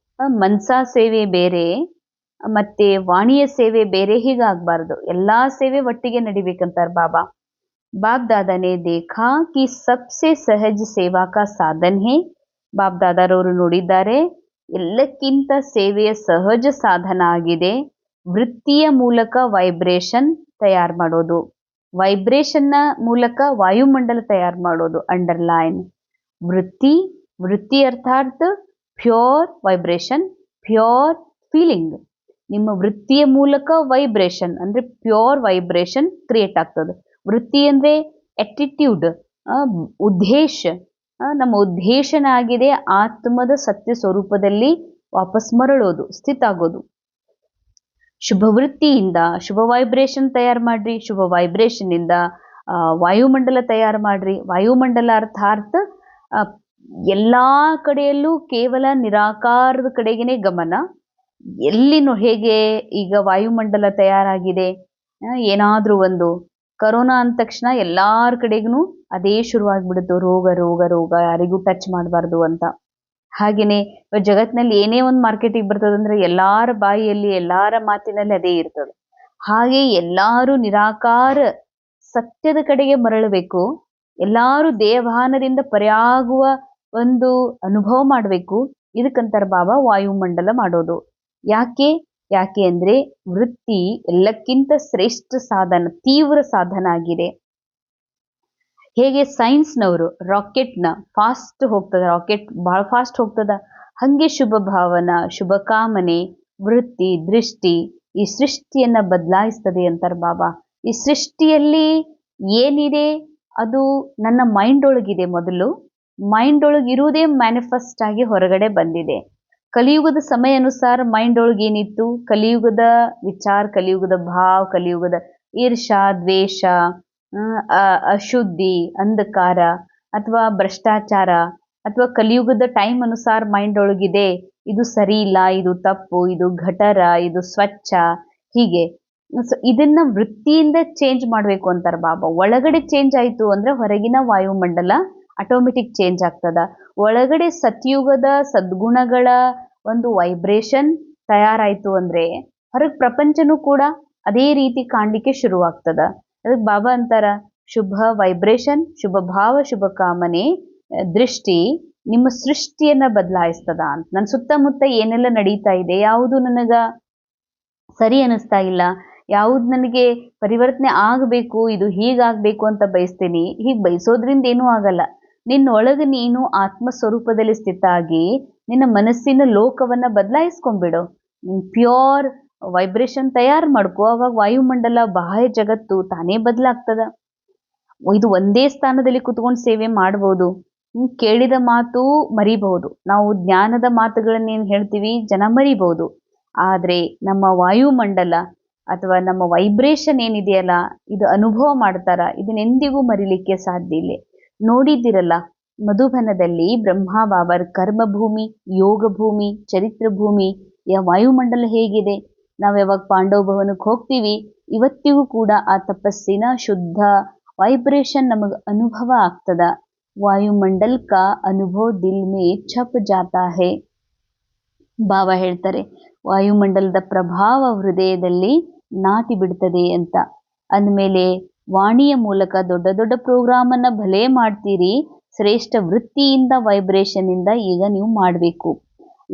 ಮನ್ಸಾ ಸೇವೆ ಬೇರೆ ಮತ್ತೆ ವಾಣಿಯ ಸೇವೆ ಬೇರೆ ಹೀಗಾಗಬಾರ್ದು. ಎಲ್ಲಾ ಸೇವೆ ಒಟ್ಟಿಗೆ ನಡಿಬೇಕಂತಾರ ಬಾಬಾ. बाप दादा ने देखा कि सबसे सहज सेवा का साधन है. ಬಾಪ್ ದಾದಾರವರು ನೋಡಿದ್ದಾರೆ ಎಲ್ಲಕ್ಕಿಂತ ಸೇವೆಯ ಸಹಜ ಸಾಧನ ಆಗಿದೆ ವೃತ್ತಿಯ ಮೂಲಕ ವೈಬ್ರೇಷನ್ ತಯಾರು ಮಾಡೋದು. ವೈಬ್ರೇಷನ್ನ ಮೂಲಕ ವಾಯುಮಂಡಲ ತಯಾರು ಮಾಡೋದು. ಅಂಡರ್ಲೈನ್ ವೃತ್ತಿ ಅರ್ಥಾತ್ ಪ್ಯೂರ್ ವೈಬ್ರೇಷನ್, ಪ್ಯೂರ್ ಫೀಲಿಂಗ್. ನಿಮ್ಮ ವೃತ್ತಿಯ ಮೂಲಕ ವೈಬ್ರೇಷನ್ ಅಂದ್ರೆ ಪ್ಯೂರ್ ವೈಬ್ರೇಷನ್ ಕ್ರಿಯೇಟ್ ಆಗ್ತದೆ. ವೃತ್ತಿ ಅಂದ್ರೆ ಆಟಿಟ್ಯೂಡ್, ಉದ್ದೇಶ. ನಮ್ಮ ಉದ್ದೇಶನ ಆಗಿದೆ ಆತ್ಮದ ಸತ್ಯ ಸ್ವರೂಪದಲ್ಲಿ ವಾಪಸ್ ಮರಳೋದು, ಸ್ಥಿತ ಆಗೋದು. ಶುಭ ವೃತ್ತಿಯಿಂದ ಶುಭ ವೈಬ್ರೇಷನ್ ತಯಾರು ಮಾಡ್ರಿ. ಶುಭ ವೈಬ್ರೇಷನ್ ಇಂದ ವಾಯುಮಂಡಲ ತಯಾರು ಮಾಡ್ರಿ. ವಾಯುಮಂಡಲ ಅರ್ಥಾತ್ ಎಲ್ಲಾ ಕಡೆಯಲ್ಲೂ ಕೇವಲ ನಿರಾಕಾರದ ಕಡೆಗೇನೆ ಗಮನ. ಎಲ್ಲಿನೂ ಹೇಗೆ ಈಗ ವಾಯುಮಂಡಲ ತಯಾರಾಗಿದೆ, ಏನಾದ್ರೂ ಒಂದು ಕರೋನಾ ಅಂದ ತಕ್ಷಣ ಎಲ್ಲಾರ ಕಡೆಗೂ ಅದೇ ಶುರುವಾಗ್ಬಿಡುತ್ತೆ, ರೋಗ ರೋಗ ರೋಗ, ಯಾರಿಗೂ ಟಚ್ ಮಾಡಬಾರ್ದು ಅಂತ. ಹಾಗೇನೆ ಜಗತ್ತಿನಲ್ಲಿ ಏನೇ ಒಂದು ಮಾರ್ಕೆಟಿಗೆ ಬರ್ತದಂದ್ರೆ ಎಲ್ಲಾರ ಬಾಯಿಯಲ್ಲಿ ಎಲ್ಲಾರ ಮಾತಿನಲ್ಲಿ ಅದೇ ಇರ್ತದೆ. ಹಾಗೆ ಎಲ್ಲಾರು ನಿರಾಕಾರ ಸತ್ಯದ ಕಡೆಗೆ ಮರಳಬೇಕು. ಎಲ್ಲಾರು ದೇವಭಾನದಿಂದ ಪರ್ಯಾಗುವ ಒಂದು ಅನುಭವ ಮಾಡಬೇಕು. ಇದಕ್ಕಂತಾರ ಬಾಬಾ ವಾಯುಮಂಡಲ ಮಾಡೋದು. ಯಾಕೆ ಅಂದ್ರೆ ವೃತ್ತಿ ಎಲ್ಲಕ್ಕಿಂತ ಶ್ರೇಷ್ಠ ಸಾಧನ, ತೀವ್ರ ಸಾಧನ ಆಗಿದೆ. ಹೇಗೆ ಸೈನ್ಸ್ನವರು ರಾಕೆಟ್ನ ಫಾಸ್ಟ್ ಹೋಗ್ತದ, ರಾಕೆಟ್ ಬಹಳ ಫಾಸ್ಟ್ ಹೋಗ್ತದ, ಹಂಗೆ ಶುಭ ಭಾವನಾ, ಶುಭ ಕಾಮನೆ, ವೃತ್ತಿ, ದೃಷ್ಟಿ ಈ ಸೃಷ್ಟಿಯನ್ನ ಬದಲಾಯಿಸ್ತದೆ ಅಂತಾರ ಬಾಬಾ. ಈ ಸೃಷ್ಟಿಯಲ್ಲಿ ಏನಿದೆ ಅದು ನನ್ನ ಮೈಂಡ್ ಒಳಗಿದೆ. ಮೊದಲು ಮೈಂಡ್ ಒಳಗಿರುವುದೇ ಮ್ಯಾನಿಫೆಸ್ಟ್ ಆಗಿ ಹೊರಗಡೆ ಬಂದಿದೆ. ಕಲಿಯುಗದ ಸಮಯ ಅನುಸಾರ ಮೈಂಡ್ ಒಳಗೆ ಏನಿತ್ತು, ಕಲಿಯುಗದ ವಿಚಾರ, ಕಲಿಯುಗದ ಭಾವ, ಕಲಿಯುಗದ ಈರ್ಷಾ, ದ್ವೇಷ, ಅಶುದ್ಧಿ, ಅಂಧಕಾರ ಅಥವಾ ಭ್ರಷ್ಟಾಚಾರ, ಅಥವಾ ಕಲಿಯುಗದ ಟೈಮ್ ಅನುಸಾರ ಮೈಂಡ್ ಒಳಗಿದೆ ಇದು ಸರಿ ಇಲ್ಲ, ಇದು ತಪ್ಪು, ಇದು ಘಟರ, ಇದು ಸ್ವಚ್ಛ, ಹೀಗೆ. ಇದನ್ನ ವೃತ್ತಿಯಿಂದ ಚೇಂಜ್ ಮಾಡಬೇಕು ಅಂತಾರ ಬಾಬಾ. ಒಳಗಡೆ ಚೇಂಜ್ ಆಯ್ತು ಅಂದ್ರೆ ಹೊರಗಿನ ವಾಯುಮಂಡಲ ಆಟೋಮೆಟಿಕ್ ಚೇಂಜ್ ಆಗ್ತದ. ಒಳಗಡೆ ಸತ್ಯುಗದ ಸದ್ಗುಣಗಳ ಒಂದು ವೈಬ್ರೇಷನ್ ತಯಾರಾಯ್ತು ಅಂದ್ರೆ ಹೊರಗೆ ಪ್ರಪಂಚನೂ ಕೂಡ ಅದೇ ರೀತಿ ಕಾಣ್ಲಿಕ್ಕೆ ಶುರುವಾಗ್ತದ. ಅದಕ್ಕೆ ಬಾಬಾ ಅಂತಾರ ಶುಭ ವೈಬ್ರೇಷನ್, ಶುಭ ಭಾವ, ಶುಭ ಕಾಮನೆ, ದೃಷ್ಟಿ ನಿಮ್ಮ ಸೃಷ್ಟಿಯನ್ನ ಬದಲಾಯಿಸ್ತದ ಅಂತ. ನನ್ನ ಸುತ್ತಮುತ್ತ ಏನೆಲ್ಲ ನಡೀತಾ ಇದೆ, ಯಾವುದು ನನಗ ಸರಿ ಅನಿಸ್ತಾ ಇಲ್ಲ, ಯಾವ್ದು ನನಗೆ ಪರಿವರ್ತನೆ ಆಗಬೇಕು, ಇದು ಹೀಗಾಗಬೇಕು ಅಂತ ಬಯಸ್ತೀನಿ. ಹೀಗೆ ಬಯಸೋದ್ರಿಂದ ಏನೂ ಆಗಲ್ಲ. ನಿನ್ನೊಳಗೆ ನೀನು ಆತ್ಮ ಸ್ವರೂಪದಲ್ಲಿ ಸ್ಥಿತ ಆಗಿ ನಿನ್ನ ಮನಸ್ಸಿನ ಲೋಕವನ್ನ ಬದಲಾಯಿಸ್ಕೊಂಡ್ಬಿಡು. ಪ್ಯೂರ್ ವೈಬ್ರೇಷನ್ ತಯಾರು ಮಾಡ್ಕೋ. ಅವಾಗ ವಾಯುಮಂಡಲ, ಬಾಹ್ಯ ಜಗತ್ತು ತಾನೇ ಬದಲಾಗ್ತದ. ಇದು ಒಂದೇ ಸ್ಥಾನದಲ್ಲಿ ಕುತ್ಕೊಂಡು ಸೇವೆ ಮಾಡ್ಬೋದು. ಕೇಳಿದ ಮಾತು ಮರಿಬಹುದು. ನಾವು ಜ್ಞಾನದ ಮಾತುಗಳನ್ನೇನು ಹೇಳ್ತೀವಿ ಜನ ಮರಿಬಹುದು. ಆದ್ರೆ ನಮ್ಮ ವಾಯುಮಂಡಲ ಅಥವಾ ನಮ್ಮ ವೈಬ್ರೇಷನ್ ಏನಿದೆಯಲ್ಲ ಇದು ಅನುಭವ ಮಾಡ್ತಾರ, ಇದನ್ನೆಂದಿಗೂ ಮರಿಲಿಕ್ಕೆ ಸಾಧ್ಯ ಇಲ್ಲ. ನೋಡಿದ್ದಿರಲ್ಲ ಮಧುಬನದಲ್ಲಿ ಬ್ರಹ್ಮ ಬಾಬಾರ ಕರ್ಮಭೂಮಿ, ಯೋಗ ಭೂಮಿ, ಚರಿತ್ರ ಭೂಮಿ, ವಾಯುಮಂಡಲ ಹೇಗಿದೆ. ನಾವು ಯಾವಾಗ ಪಾಂಡವ ಭವನಕ್ಕೆ ಹೋಗ್ತೀವಿ ಇವತ್ತಿಗೂ ಕೂಡ ಆ ತಪಸ್ಸಿನ ಶುದ್ಧ ವೈಬ್ರೇಷನ್ ನಮಗ ಅನುಭವ ಆಗ್ತದ. ವಾಯುಮಂಡಲ್ ಕಾ ಅನುಭವ ದಿಲ್ ಮೇ ಛಪ್ ಜಾತಾ ಹೇ. ಬಾಬಾ ಹೇಳ್ತಾರೆ ವಾಯುಮಂಡಲದ ಪ್ರಭಾವ ಹೃದಯದಲ್ಲಿ ನಾಟಿ ಬಿಡ್ತದೆ ಅಂತ. ಅಂದಮೇಲೆ ವಾಣಿಯ ಮೂಲಕ ದೊಡ್ಡ ದೊಡ್ಡ ಪ್ರೋಗ್ರಾಮ್ ಅನ್ನ ಭಲೇ ಮಾಡ್ತೀರಿ, ಶ್ರೇಷ್ಠ ವೃತ್ತಿಯಿಂದ ವೈಬ್ರೇಷನ್ ಇಂದ ಈಗ ನೀವು ಮಾಡಬೇಕು.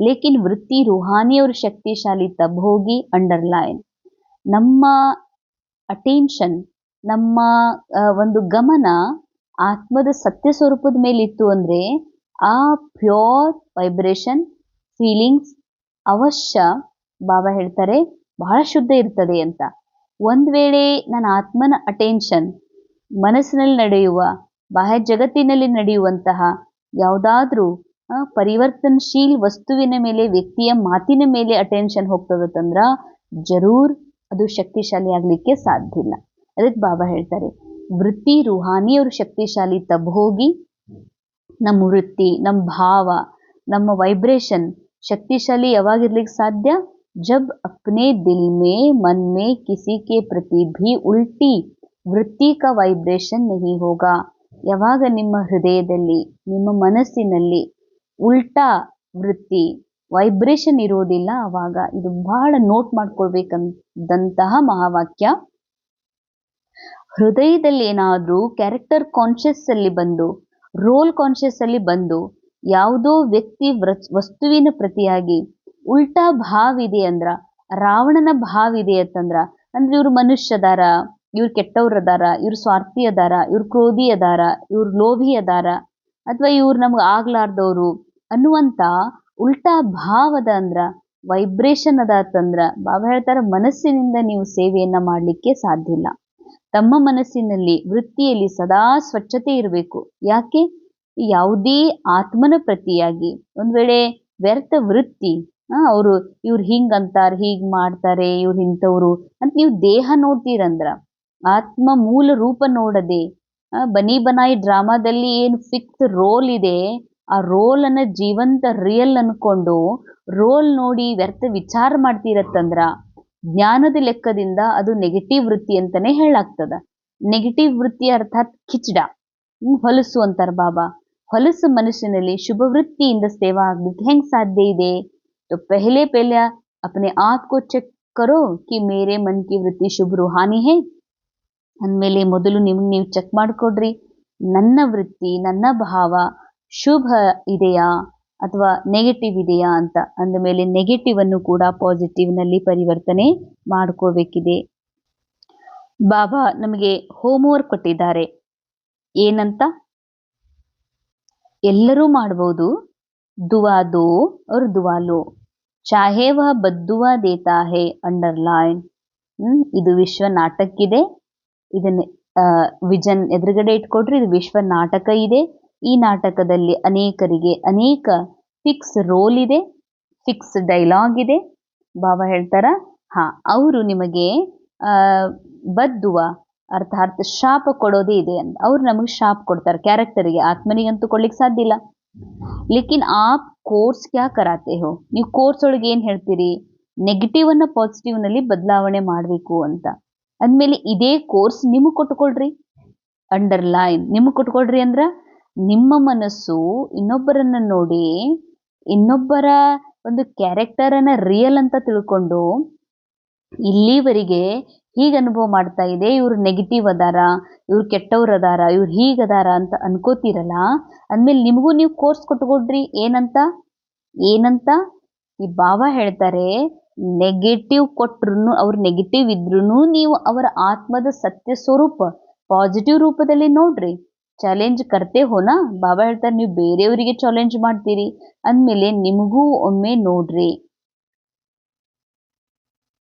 ಲೇಕಿನ್ ವೃತ್ತಿ ರೂಹಾನಿ और ಶಕ್ತಿಶಾಲಿ ತಬ್ ಹೋಗಿ. ಅಂಡರ್ಲೈನ್ ನಮ್ಮ ಅಟೆನ್ಷನ್, ನಮ್ಮ ಒಂದು ಗಮನ ಆತ್ಮದ ಸತ್ಯ ಸ್ವರೂಪದ ಮೇಲೆ ಇತ್ತು ಅಂದ್ರೆ ಆ ಪ್ಯೂರ್ ವೈಬ್ರೇಷನ್ ಫೀಲಿಂಗ್ಸ್ ಅವಶ್ಯ ಬಾಬಾ ಹೇಳ್ತಾರೆ ಬಹಳ ಶುದ್ಧ ಇರ್ತದೆ ಅಂತ. ಒಂದ್ ವೇಳೆ ನನ್ನ ಆತ್ಮನ ಅಟೆನ್ಷನ್ ಮನಸ್ಸಿನಲ್ಲಿ ನಡೆಯುವ ಬಾಹ್ಯ ಜಗತ್ತಿನಲ್ಲಿ ನಡೆಯುವಂತಹ ಯಾವುದಾದ್ರೂ ಪರಿವರ್ತನಶೀಲ್ ವಸ್ತುವಿನ ಮೇಲೆ, ವ್ಯಕ್ತಿಯ ಮಾತಿನ ಮೇಲೆ ಅಟೆನ್ಷನ್ ಹೋಗ್ತದಂದ್ರ ಜರೂರ್ ಅದು ಶಕ್ತಿಶಾಲಿ ಆಗ್ಲಿಕ್ಕೆ ಸಾಧ್ಯ ಇಲ್ಲ. ಅದಕ್ಕೆ ಬಾಬಾ ಹೇಳ್ತಾರೆ ವೃತ್ತಿ ರೂಹಾನಿ और ಶಕ್ತಿಶಾಲಿ ತಬ್ ಹೋಗಿ. ನಮ್ಮ ವೃತ್ತಿ, ನಮ್ಮ ಭಾವ, ನಮ್ಮ ವೈಬ್ರೇಷನ್ ಶಕ್ತಿಶಾಲಿ ಯಾವಾಗಿರ್ಲಿಕ್ಕೆ ಸಾಧ್ಯ? जब अपने दिल में मन में किसी के प्रति भी उल्टी ವೃತ್ತಿ ಕಾ ವೈಬ್ರೇಷನ್ ನಹಿ ಹೋಗಾ. ಯಾವಾಗ ನಿಮ್ಮ ಹೃದಯದಲ್ಲಿ, ನಿಮ್ಮ ಮನಸ್ಸಿನಲ್ಲಿ ಉಲ್ಟಾ ವೃತ್ತಿ ವೈಬ್ರೇಷನ್ ಇರೋದಿಲ್ಲ, ಅವಾಗ ಇದು ಬಹಳ ನೋಟ್ ಮಾಡ್ಕೊಳ್ಬೇಕಂದಂತಹ ಮಹಾವಾಕ್ಯ. ಹೃದಯದಲ್ಲಿ ಏನಾದರೂ ಕ್ಯಾರೆಕ್ಟರ್ ಕಾನ್ಷಿಯಸ್ ಅಲ್ಲಿ ಬಂದು, ರೋಲ್ ಕಾನ್ಷಿಯಸ್ ಅಲ್ಲಿ ಬಂದು, ಯಾವುದೋ ವ್ಯಕ್ತಿ ವಸ್ತುವಿನ ಪ್ರತಿಯಾಗಿ ಉಲ್ಟಾ ಭಾವ ಇದೆ ಅಂದ್ರ, ರಾವಣನ ಭಾವ ಇದೆ ಅಂತಂದ್ರ, ಅಂದ್ರೆ ಇವ್ರು ಮನುಷ್ಯ ಅದಾರ, ಇವ್ರು ಕೆಟ್ಟವ್ರು ಅದಾರ, ಇವ್ರು ಸ್ವಾರ್ಥಿ ಅದಾರ, ಇವ್ರು ಕ್ರೋಧಿ ಅದಾರ, ಇವ್ರು ಲೋಭಿ ಅದಾರ, ಅಥವಾ ಇವ್ರು ನಮ್ಗೆ ಆಗ್ಲಾರ್ದವ್ರು ಅನ್ನುವಂತ ಉಲ್ಟಾ ಭಾವದ ಅಂದ್ರ, ವೈಬ್ರೇಷನ್ ಅದಾತಂದ್ರ, ಬಾಬಾ ಹೇಳ್ತಾರ ಮನಸ್ಸಿನಿಂದ ನೀವು ಸೇವೆಯನ್ನ ಮಾಡ್ಲಿಕ್ಕೆ ಸಾಧ್ಯ ಇಲ್ಲ. ತಮ್ಮ ಮನಸ್ಸಿನಲ್ಲಿ ವೃತ್ತಿಯಲ್ಲಿ ಸದಾ ಸ್ವಚ್ಛತೆ ಇರಬೇಕು. ಯಾಕೆ? ಯಾವುದೇ ಆತ್ಮನ ಪ್ರತಿಯಾಗಿ ಒಂದ್ ವೇಳೆ ವ್ಯರ್ಥ ವೃತ್ತಿ, ಇವ್ರು ಹಿಂಗ್ ಅಂತಾರ, ಹೀಗ್ ಮಾಡ್ತಾರೆ, ಇವ್ರು ಇಂಥವ್ರು ಅಂತ ನೀವು ದೇಹ ನೋಡ್ತೀರಂದ್ರ, ಆತ್ಮ ಮೂಲ ರೂಪ ನೋಡದೆ, ಬನಿ ಬನಾಯಿ ಡ್ರಾಮಾದಲ್ಲಿ ಏನು ಫಿಕ್ಸ್ ರೋಲ್ ಇದೆ, ಆ ರೋಲ್ ಅನ್ನ ಜೀವಂತ ರಿಯಲ್ ಅನ್ಕೊಂಡು ರೋಲ್ ನೋಡಿ ವ್ಯರ್ಥ ವಿಚಾರ ಮಾಡ್ತಿರತ್ತಂದ್ರ, ಜ್ಞಾನದ ಲೆಕ್ಕದಿಂದ ಅದು ನೆಗೆಟಿವ್ ವೃತ್ತಿ ಅಂತಾನೆ ಹೇಳಾಗ್ತದ. ನೆಗೆಟಿವ್ ವೃತ್ತಿ ಅರ್ಥಾತ್ ಕಿಚಡ, ಹೊಲಸು ಅಂತಾರ ಬಾಬಾ. ಹೊಲಸು ಮನುಷ್ಯನಲ್ಲಿ ಶುಭ ವೃತ್ತಿಯಿಂದ ಸೇವಾ ಆಗ್ಲಿಕ್ಕೆ ಹೆಂಗ್ ಸಾಧ್ಯ ಇದೆ? तो पहले अपने आप को ಚೆಕ್ ಕರೋ कि मेरे मन की ವೃತ್ತಿ ಶುಭ ರೂಹಾನಿ ಹೇ. ಅಂದಮೇಲೆ ಮೊದಲು ನಿಮ್ಗೆ ನೀವು ಚೆಕ್ ಮಾಡ್ಕೊಡ್ರಿ, ನನ್ನ ವೃತ್ತಿ, ನನ್ನ ಭಾವ ಶುಭ ಇದೆಯಾ ಅಥವಾ ನೆಗೆಟಿವ್ ಇದೆಯಾ ಅಂತ. ಅಂದಮೇಲೆ ನೆಗೆಟಿವ್ ಅನ್ನು ಕೂಡ ಪಾಸಿಟಿವ್ ನಲ್ಲಿ ಪರಿವರ್ತನೆ ಮಾಡ್ಕೋಬೇಕಿದೆ. ಬಾಬಾ ನಮಗೆ ಹೋಮ್ವರ್ಕ್ ಕೊಟ್ಟಿದ್ದಾರೆ. ಏನಂತ? ಎಲ್ಲರೂ ಮಾಡಬಹುದು. दुआ दो और दुआ लो, चाहे वह बद्दुआ देता है अंडरलाइन. ಇದು ವಿಶ್ವ ನಾಟಕ ಇದೆ. ಇದನ್ನ ವಿಜನ್ ಎದುರುಗಡೆ ಇಟ್ಕೊಡ್ರಿ. ಇದು ವಿಶ್ವ ನಾಟಕ ಇದೆ. ಈ ನಾಟಕದಲ್ಲಿ ಅನೇಕರಿಗೆ ಅನೇಕ ಫಿಕ್ಸ್ ರೋಲ್ ಇದೆ, ಫಿಕ್ಸ್ ಡೈಲಾಗ್ ಇದೆ. ಬಾಬಾ ಹೇಳ್ತಾರ, ಅವರು ನಿಮಗೆ ಬದ್ದುವ ಅರ್ಥಾತ್ ಶಾಪ ಕೊಡೋದೇ ಇದೆ ಅಂತ. ಅವ್ರು ನಮಗೆ ಶಾಪ ಕೊಡ್ತಾರೆ ಕ್ಯಾರೆಕ್ಟರ್ಗೆ, ಆತ್ಮನಿಗಂತೂ ಕೊಡ್ಲಿಕ್ಕೆ ಸಾಧ್ಯ ಇಲ್ಲ. ಲೇಕಿನ್ ಆಪ್ ಕೋರ್ಸ್ ಕ್ಯಾ ಕರಾತೆ ಹೋ, ನೀವು ಕೋರ್ಸ್ ಒಳಗೆ ಏನ್ ಹೇಳ್ತೀರಿ? ನೆಗೆಟಿವ್ ಅನ್ನ ಪಾಸಿಟಿವ್ ನಲ್ಲಿ ಬದಲಾವಣೆ ಮಾಡಬೇಕು ಅಂತ. ಅಂದ್ಮೇಲೆ ಇದೇ ಕೋರ್ಸ್ ನಿಮಗೆ ಕೊಟ್ಕೊಳ್ರಿ. ಅಂಡರ್ಲೈನ್ ನಿಮಗೆ ಕೊಟ್ಕೊಳ್ರಿ ಅಂದ್ರ, ನಿಮ್ಮ ಮನಸ್ಸು ಇನ್ನೊಬ್ಬರನ್ನ ನೋಡಿ, ಇನ್ನೊಬ್ಬರ ಒಂದು ಕ್ಯಾರೆಕ್ಟರ್ ಅನ್ನ ರಿಯಲ್ ಅಂತ ತಿಳ್ಕೊಂಡು ಇಲ್ಲಿವರೆಗೆ ಹೀಗೆ ಅನುಭವ ಮಾಡ್ತಾ ಇದೆ, ಇವ್ರು ನೆಗೆಟಿವ್ ಅದಾರ, ಇವ್ರು ಕೆಟ್ಟವ್ರು ಅದಾರ, ಇವ್ರು ಹೀಗದಾರ ಅಂತ ಅನ್ಕೋತಿರಲ್ಲ. ಅಂದ್ಮೇಲೆ ನಿಮಗೂ ನೀವು ಕೋರ್ಸ್ ಕೊಟ್ಕೊಡ್ರಿ. ಏನಂತ ಈ ಬಾಬಾ ಹೇಳ್ತಾರೆ, ನೆಗೆಟಿವ್ ಕೊಟ್ರು, ಅವ್ರು ನೆಗೆಟಿವ್ ಇದ್ರೂ ನೀವು ಅವರ ಆತ್ಮದ ಸತ್ಯ ಸ್ವರೂಪ ಪಾಸಿಟಿವ್ ರೂಪದಲ್ಲಿ ನೋಡ್ರಿ. ಚಾಲೆಂಜ್ ಕರ್ತೆ ಹೋನಾ. ಬಾಬಾ ಹೇಳ್ತಾರೆ, ನೀವು ಬೇರೆಯವರಿಗೆ ಚಾಲೆಂಜ್ ಮಾಡ್ತೀರಿ ಅಂದ್ಮೇಲೆ ನಿಮಗೂ ಒಮ್ಮೆ ನೋಡ್ರಿ.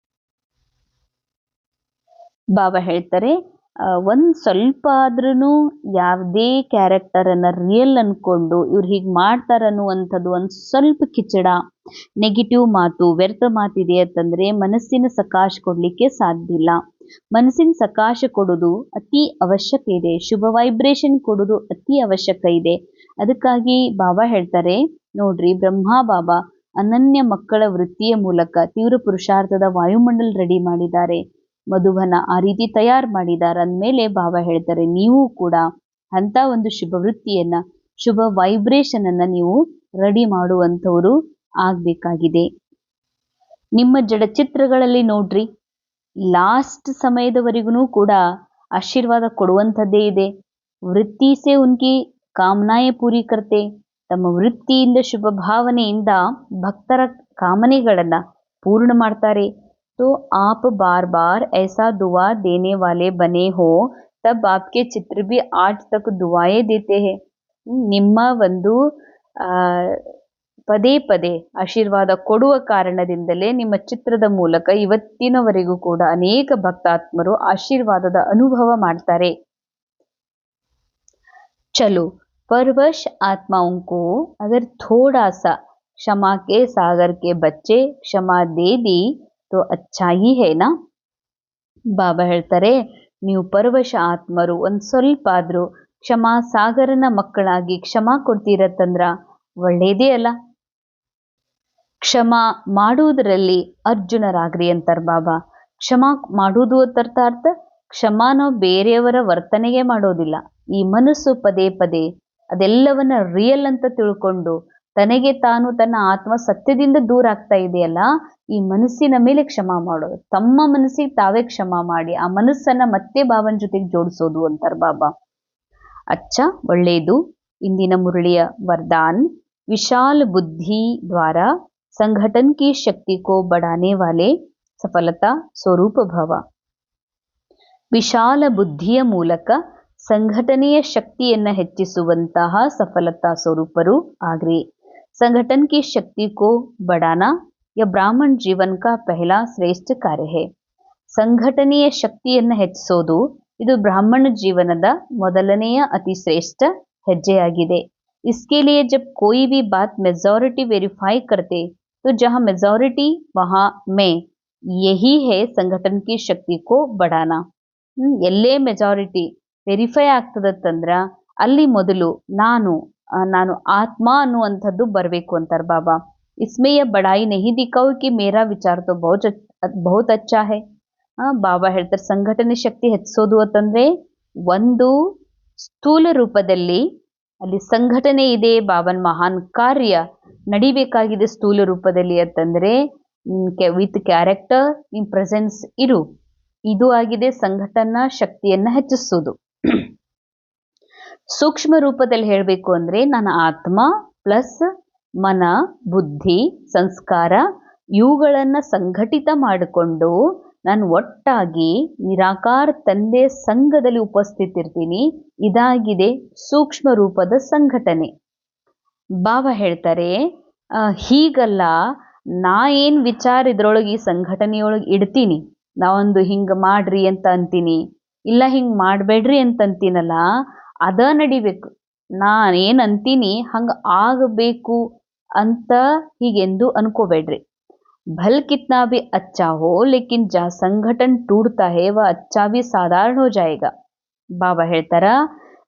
ಬಾಬಾ ಹೇಳ್ತಾರೆ, ಒಂದ್ ಸ್ವಲ್ಪ ಆದ್ರೂ ಯಾವುದೇ ಕ್ಯಾರೆಕ್ಟರ್ ಅನ್ನ ರಿಯಲ್ ಅನ್ಕೊಂಡು ಇವ್ರು ಹೀಗೆ ಮಾಡ್ತಾರ ಅನ್ನುವಂಥದ್ದು ಒಂದ್ ಸ್ವಲ್ಪ ಕಿಚಡ, ನೆಗೆಟಿವ್ ಮಾತು, ವ್ಯರ್ಥ ಮಾತಿದೆ ಅಂತಂದ್ರೆ ಮನಸ್ಸಿನ ಸಕಾಶ ಕೊಡ್ಲಿಕ್ಕೆ ಸಾಧ್ಯ ಇಲ್ಲ. ಮನಸ್ಸಿನ ಸಕಾಶ ಕೊಡೋದು ಅತಿ ಅವಶ್ಯಕ ಇದೆ. ಶುಭ ವೈಬ್ರೇಷನ್ ಕೊಡೋದು ಅತಿ ಅವಶ್ಯಕ ಇದೆ. ಅದಕ್ಕಾಗಿ ಬಾಬಾ ಹೇಳ್ತಾರೆ, ನೋಡ್ರಿ, ಬ್ರಹ್ಮ ಬಾಬಾ ಅನನ್ಯ ಮಕ್ಕಳ ವೃತ್ತಿಯ ಮೂಲಕ ತೀವ್ರ ಪುರುಷಾರ್ಥದ ವಾಯುಮಂಡಲ ರೆಡಿ ಮಾಡಿದ್ದಾರೆ. ಮಧುಬನ ಆ ರೀತಿ ತಯಾರು ಮಾಡಿದ್ದಾರೆ. ಅಂದಮೇಲೆ ಬಾಬಾ ಹೇಳ್ತಾರೆ, ನೀವು ಕೂಡ ಅಂತ ಒಂದು ಶುಭ ವೃತ್ತಿಯನ್ನ, ಶುಭ ವೈಬ್ರೇಷನ್ ಅನ್ನ ನೀವು ರೆಡಿ ಮಾಡುವಂಥವ್ರು ಆಗ್ಬೇಕಾಗಿದೆ. ನಿಮ್ಮ ಜಡಚಿತ್ರಗಳಲ್ಲಿ ನೋಡ್ರಿ, ಲಾಸ್ಟ್ ಸಮಯದವರೆಗೂ ಕೂಡ ಆಶೀರ್ವಾದ ಕೊಡುವಂಥದ್ದೇ ಇದೆ. ವೃತ್ತಿ ಸೇ ಉನ್ಕಿ ಕಾಮನಾಯೇ ಪೂರಿ ಕರ್ತೆ. ತಮ್ಮ ವೃತ್ತಿಯಿಂದ, ಶುಭ ಭಾವನೆಯಿಂದ ಭಕ್ತರ ಕಾಮನೆಗಳನ್ನ ಪೂರ್ಣ ಮಾಡ್ತಾರೆ. तो आप बार बार ऐसा दुआ देने वाले बने हो, तब आपके चित्र भी आज तक दुआएं देते हैं. ನಿಮ್ಮ ಒಂದು ಪದೇ ಪದೇ ಆಶೀರ್ವಾದ ಕೊಡುವ ಕಾರಣದಿಂದಲೇ ನಿಮ್ಮ ಚಿತ್ರದ ಮೂಲಕ ಇವತ್ತಿನವರೆಗೂ ಕೂಡ ಅನೇಕ ಭಕ್ತಾತ್ಮರು ಆಶೀರ್ವಾದದ ಅನುಭವ ಮಾಡ್ತಾರೆ. ಚಲೋ परवश आत्माओं को अगर थोड़ा सा क्षमा के सागर के बच्चे क्षमा दे दी तो अच्छा ही है ना. ಬಾಬಾ ಹೇಳ್ತಾರೆ, ನೀವು ಪರವಶ ಆತ್ಮರು ಒಂದ್ ಸ್ವಲ್ಪ ಆದ್ರೂ ಕ್ಷಮಾ ಸಾಗರನ ಮಕ್ಕಳಾಗಿ ಕ್ಷಮಾ ಕೊಡ್ತೀರತ್ತಂದ್ರ ಒಳ್ಳೇದೇ ಅಲ್ಲ. ಕ್ಷಮಾ ಮಾಡುವುದರಲ್ಲಿ ಅರ್ಜುನರಾಗ್ರಿ ಅಂತಾರ ಬಾಬಾ. ಕ್ಷಮಾ ಮಾಡುವುದು ಅರ್ಥ ಕ್ಷಮಾ ನಾವು ಬೇರೆಯವರ ವರ್ತನೆಗೆ ಮಾಡೋದಿಲ್ಲ. ಈ ಮನಸ್ಸು ಪದೇ ಪದೇ ಅದೆಲ್ಲವನ್ನ ರಿಯಲ್ ಅಂತ ತಿಳ್ಕೊಂಡು ತನಗೆ ತಾನು ತನ್ನ ಆತ್ಮ ಸತ್ಯದಿಂದ ದೂರ ಆಗ್ತಾ ಇದೆಯಲ್ಲ, ಈ ಮನಸ್ಸಿನ ಮೇಲೆ ಕ್ಷಮಾ ಮಾಡೋದು. ತಮ್ಮ ಮನಸ್ಸಿಗೆ ತಾವೇ ಕ್ಷಮಾ ಮಾಡಿ ಆ ಮನಸ್ಸನ್ನ ಮತ್ತೆ ಬಾಬನ ಜೊತೆಗೆ ಜೋಡಿಸೋದು ಅಂತಾರೆ ಬಾಬಾ. ಅಚ್ಚ, ಒಳ್ಳೆಯದು. ಇಂದಿನ ಮುರಳಿಯ ವರದಾನ್, ವಿಶಾಲ ಬುದ್ಧಿ ದ್ವಾರ ಸಂಘಟನ್ ಕಿ ಶಕ್ತಿ ಕೋ ಬಡಾನೆ ವಾಲೆ ಸಫಲತಾ ಸ್ವರೂಪ ಭವ. ವಿಶಾಲ ಬುದ್ಧಿಯ ಮೂಲಕ ಸಂಘಟನೆಯ ಶಕ್ತಿಯನ್ನು ಹೆಚ್ಚಿಸುವಂತಹ ಸಫಲತಾ ಸ್ವರೂಪರು ಆಗ್ರಿ. ಸಂಘಟನ್ ಕಿ ಶಕ್ತಿ ಕೋ ಬಡಾನಾ ಯ ಬ್ರಾಹ್ಮಣ ಜೀವನ್ ಕಾ ಪಹಲಾ ಶ್ರೇಷ್ಠ ಕಾರ್ಯ ಹೈ. ಸಂಘಟನೆಯ ಶಕ್ತಿಯನ್ನು ಹೆಚ್ಚಿಸೋದು ಇದು ಬ್ರಾಹ್ಮಣ ಜೀವನದ ಮೊದಲನೆಯ ಅತಿ ಶ್ರೇಷ್ಠ ಹೆಜ್ಜೆಯಾಗಿದೆ. इसके लिए जब कोई भी बात मेजॉरिटी वेरीफाई करते तो जहां मेजॉरिटी वहां में यही है संगठन की शक्ति को बढ़ाना. ಎಲ್ಲೇ ಮೆಜಾರಿಟಿ ವೆರಿಫೈ ಆಗ್ತದತ್ತಂದ್ರ ಅಲ್ಲಿ ಮೊದಲು ನಾನು ಆತ್ಮ ಅನ್ನುವಂಥದ್ದು ಬರಬೇಕು ಅಂತಾರೆ ಬಾಬಾ. इसमें यह बड़ाई नहीं दिखाओ कि मेरा विचार तो बहुत अच्छा है. ಬಾಬಾ ಹೇಳ್ತಾರೆ ಸಂಘಟನೆ ಶಕ್ತಿ ಹೆಚ್ಚಿಸೋದು ಅಂತಂದ್ರೆ ಒಂದು ಸ್ಥೂಲ ರೂಪದಲ್ಲಿ ಅಲ್ಲಿ ಸಂಘಟನೆ ಇದೆ, ಬಾಬನ್ ಮಹಾನ್ ಕಾರ್ಯ ನಡಿಬೇಕಾಗಿದೆ ಸ್ಥೂಲ ರೂಪದಲ್ಲಿ ಅಂತಂದ್ರೆ ವಿತ್ ಕ್ಯಾರೆಕ್ಟರ್ ಇನ್ ಪ್ರೆಸೆನ್ಸ್ ಇರು. ಇದು ಆಗಿದೆ ಸಂಘಟನಾ ಶಕ್ತಿಯನ್ನ ಹೆಚ್ಚಿಸೋದು. ಸೂಕ್ಷ್ಮ ರೂಪದಲ್ಲಿ ಹೇಳಬೇಕು ಅಂದ್ರೆ ನನ್ನ ಆತ್ಮ ಪ್ಲಸ್ ಮನ, ಬುದ್ಧಿ, ಸಂಸ್ಕಾರ ಇವುಗಳನ್ನ ಸಂಘಟಿತ ಮಾಡಿಕೊಂಡು ನಾನು ಒಟ್ಟಾಗಿ ನಿರಾಕಾರ ತಂದೆ ಸಂಘದಲ್ಲಿ ಉಪಸ್ಥಿತಿರ್ತೀನಿ. ಇದಾಗಿದೆ ಸೂಕ್ಷ್ಮ ರೂಪದ ಸಂಘಟನೆ. ಬಾಬಾ ಹೇಳ್ತಾರೆ ಹೀಗಲ್ಲ, ನಾ ಏನ್ ವಿಚಾರ ಇದ್ರೊಳಗೆ ಈ ಸಂಘಟನೆಯೊಳಗೆ ಇಡ್ತೀನಿ, ನಾವೊಂದು ಹಿಂಗ ಮಾಡ್ರಿ ಅಂತ ಅಂತೀನಿ, ಇಲ್ಲ ಹಿಂಗ್ ಮಾಡ್ಬೇಡ್ರಿ ಅಂತ ಅಂತೀನಲ್ಲ, ಅದ ನಡಿಬೇಕು. ನಾನೇನ್ ಅಂತೀನಿ ಹಂಗ ಆಗಬೇಕು ಅಂತ ಹೀಗೆಂದು ಅನ್ಕೋಬೇಡ್ರಿ. भल कितना भी अच्छा हो लेकिन जहाँ संगठन टूटता है वह अच्छा भी साधारण हो जाएगा. ಬಾಬಾ ಹೇಳ್ತಾರ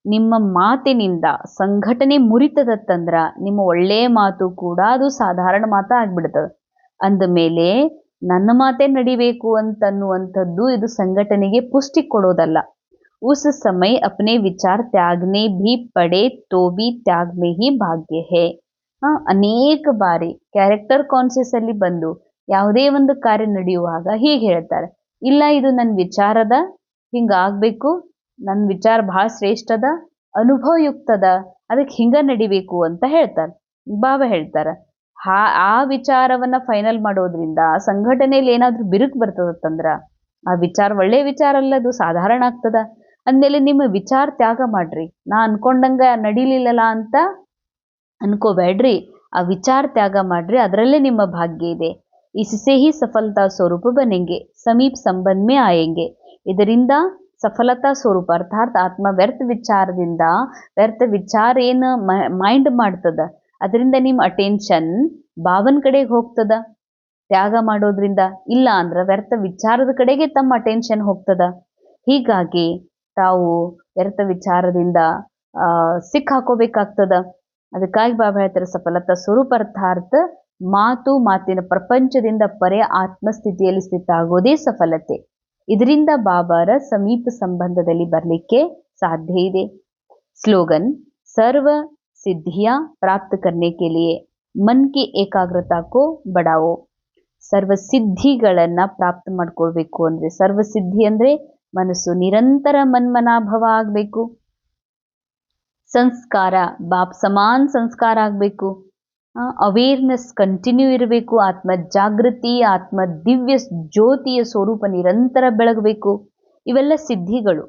ನಿಮ್ಮ ಮಾತಿನಿಂದ ಸಂಘಟನೆ ಮುರಿತದತ್ತಂದ್ರ ನಿಮ್ಮ ಒಳ್ಳೆಯ ಮಾತು ಕೂಡ ಅದು ಸಾಧಾರಣ ಮಾತ ಆಗ್ಬಿಡ್ತದ. ಅಂದಮೇಲೆ ನನ್ನ ಮಾತೇ ನಡಿಬೇಕು ಅಂತನ್ನುವಂಥದ್ದು ಇದು ಸಂಘಟನೆಗೆ ಪುಷ್ಟಿ ಕೊಡೋದಲ್ಲ. ಉಸ್ ಸಮಯ ಅಪ್ನೆ ವಿಚಾರ ತ್ಯಾಗನೆ ಭಿ ಪಡೆ ತೋ ಭಿ ತ್ಯಾಗ ಮೇ ಹಿ ಭಾಗ್ಯ ಹೇ. ಅನೇಕ ಬಾರಿ ಕ್ಯಾರೆಕ್ಟರ್ ಕಾನ್ಸಿಯಸ್ ಅಲ್ಲಿ ಬಂದು ಯಾವುದೇ ಒಂದು ಕಾರ್ಯ ನಡೆಯುವಾಗ ಹೀಗೆ ಹೇಳ್ತಾರೆ, ಇಲ್ಲ ಇದು ನನ್ನ ವಿಚಾರದ ಹಿಂಗಾಗಬೇಕು, ನನ್ನ ವಿಚಾರ ಬಹಳ ಶ್ರೇಷ್ಠದ, ಅನುಭವಯುಕ್ತದ, ಅದಕ್ಕೆ ಹಿಂಗ ನಡಿಬೇಕು ಅಂತ ಹೇಳ್ತಾರೆ. ಬಾಬಾ ಹೇಳ್ತಾರೆ ಆ ವಿಚಾರವನ್ನ ಫೈನಲ್ ಮಾಡೋದ್ರಿಂದ ಸಂಘಟನೆಯಲ್ಲಿ ಏನಾದ್ರೂ ಬಿರುಕು ಬರ್ತದತ್ತಂದ್ರ ಆ ವಿಚಾರ ಒಳ್ಳೆ ವಿಚಾರ ಅಲ್ಲ, ಅದು ಸಾಧಾರಣ ಆಗ್ತದ. ಅಂದಮೇಲೆ ನಿಮ್ಮ ವಿಚಾರ ತ್ಯಾಗ ಮಾಡ್ರಿ. ನಾ ಅನ್ಕೊಂಡಂಗ ನಡಿಲಿಲ್ಲಲ್ಲ ಅಂತ ಅನ್ಕೋಬೇಡ್ರಿ, ಆ ವಿಚಾರ ತ್ಯಾಗ ಮಾಡ್ರಿ, ಅದರಲ್ಲೇ ನಿಮ್ಮ ಭಾಗ್ಯ ಇದೆ. इससे ही सफलता स्वरूप बनेंगे, समीप संबंध में आएंगे. ಇದರಿಂದ ಸಫಲತಾ ಸ್ವರೂಪ ಅರ್ಥಾತ್ ಆತ್ಮ ವ್ಯರ್ಥ ವಿಚಾರದಿಂದ ವ್ಯರ್ಥ ವಿಚಾರ ಏನು ಮೈಂಡ್ ಮಾಡ್ತದ ಅದರಿಂದ ನಿಮ್ಮ ಅಟೆನ್ಷನ್ ಬಾಬನ್ ಕಡೆಗೆ ಹೋಗ್ತದ. ತ್ಯಾಗ ಮಾಡೋದ್ರಿಂದ ಇಲ್ಲ ಅಂದ್ರ ವ್ಯರ್ಥ ವಿಚಾರದ ಕಡೆಗೆ ತಮ್ಮ ಅಟೆನ್ಷನ್ ಹೋಗ್ತದ. ಹೀಗಾಗಿ ತಾವು ವ್ಯರ್ಥ ವಿಚಾರದಿಂದ ಸಿಕ್ಕಾಕೋಬೇಕಾಗ್ತದ. ಅದಕ್ಕಾಗಿ ಬಾಬಾ ಹೇಳ್ತಾರೆ ಸಫಲತಾ ಸ್ವರೂಪ ಅರ್ಥಾತ್ ಮಾತಿನ ಪ್ರಪಂಚದಿಂದ ಪರೆ ಆತ್ಮಸ್ಥಿತಿಯಲ್ಲಿ ಸ್ಥಿತ ಆಗೋದೇ ಸಫಲತೆ. ಇದರಿಂದ ಬಾಬಾರ ಸಮೀಪ ಸಂಬಂಧದಲ್ಲಿ ಬರಲಿಕ್ಕೆ ಸಾಧ್ಯ ಇದೆ. ಸ್ಲೋಗನ್, ಸರ್ವ ಸಿದ್ಧಿಯಾ ಪ್ರಾಪ್ತ ಕರ್ನೆ ಕೆ ಲಿಯೆ ಮನ್ ಕಿ ಏಕಾಗ್ರತಾ ಕೋ ಬಡಾವೋ. ಸರ್ವ ಸಿದ್ಧಿಗಳನ್ನ ಪ್ರಾಪ್ತ ಮಾಡ್ಕೊಳ್ಬೇಕು ಅಂದ್ರೆ, ಸರ್ವ ಸಿದ್ಧಿ ಅಂದ್ರೆ ಮನಸ್ಸು ನಿರಂತರ ಮನ್ಮನಾಭವ ಆಗ್ಬೇಕು. ಸಂಸ್ಕಾರ ಬಾಪ್ ಸಮಾನ್ ಸಂಸ್ಕಾರ ಆಗ್ಬೇಕು. ಅವೇರ್ನೆಸ್ ಕಂಟಿನ್ಯೂ ಇರಬೇಕು. ಆತ್ಮ ಜಾಗೃತಿ, ಆತ್ಮ ದಿವ್ಯ ಜ್ಯೋತಿಯ ಸ್ವರೂಪ ನಿರಂತರ ಬೆಳಗಬೇಕು. ಇವೆಲ್ಲ ಸಿದ್ಧಿಗಳು.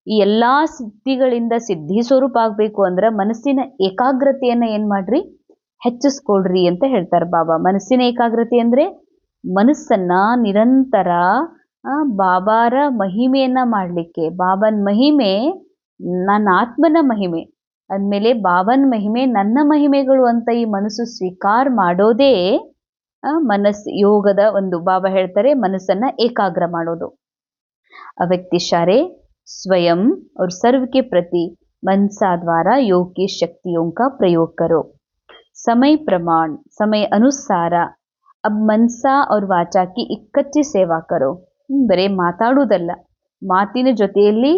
ಈ ಎಲ್ಲಾ ಸಿದ್ಧಿಗಳಿಂದ ಸಿದ್ಧಿ ಸ್ವರೂಪ ಆಗ್ಬೇಕು ಅಂದ್ರೆ ಮನಸ್ಸಿನ ಏಕಾಗ್ರತೆಯನ್ನ ಏನ್ ಮಾಡ್ರಿ, ಹೆಚ್ಚಿಸ್ಕೊಳ್ರಿ ಅಂತ ಹೇಳ್ತಾರೆ ಬಾಬಾ. ಮನಸ್ಸಿನ ಏಕಾಗ್ರತೆ ಅಂದ್ರೆ ಮನಸ್ಸನ್ನ ನಿರಂತರ ಬಾಬಾರ ಮಹಿಮೆಯನ್ನ ಮಾಡ್ಲಿಕ್ಕೆ, ಬಾಬನ್ ಮಹಿಮೆ ನನ್ನ ಆತ್ಮನ ಮಹಿಮೆ ಅಂದಮೇಲೆ ಬಾಬನ್ ಮಹಿಮೆ ನನ್ನ ಮಹಿಮೆಗಳು ಅಂತ ಈ ಮನಸ್ಸು ಸ್ವೀಕಾರ ಮಾಡೋದೇ ಮನಸ್ಸು ಯೋಗದ ಒಂದು, ಬಾಬಾ ಹೇಳ್ತಾರೆ ಮನಸ್ಸನ್ನ ಏಕಾಗ್ರ ಮಾಡೋದು. ಅವ್ಯಕ್ತ ಇಶಾರೆ स्वयं और सर्व के प्रति मनसा द्वारा योग की शक्तियों का प्रयोग करो. समय प्रमाण समय अनुसाರ अब मनसा और वाचा की इकट्ठी सेवा करो. ಬರೇ ಮಾತಾಡುವುದಲ್ಲ, ಮಾತಿನ ಜೊತೆಯಲ್ಲಿ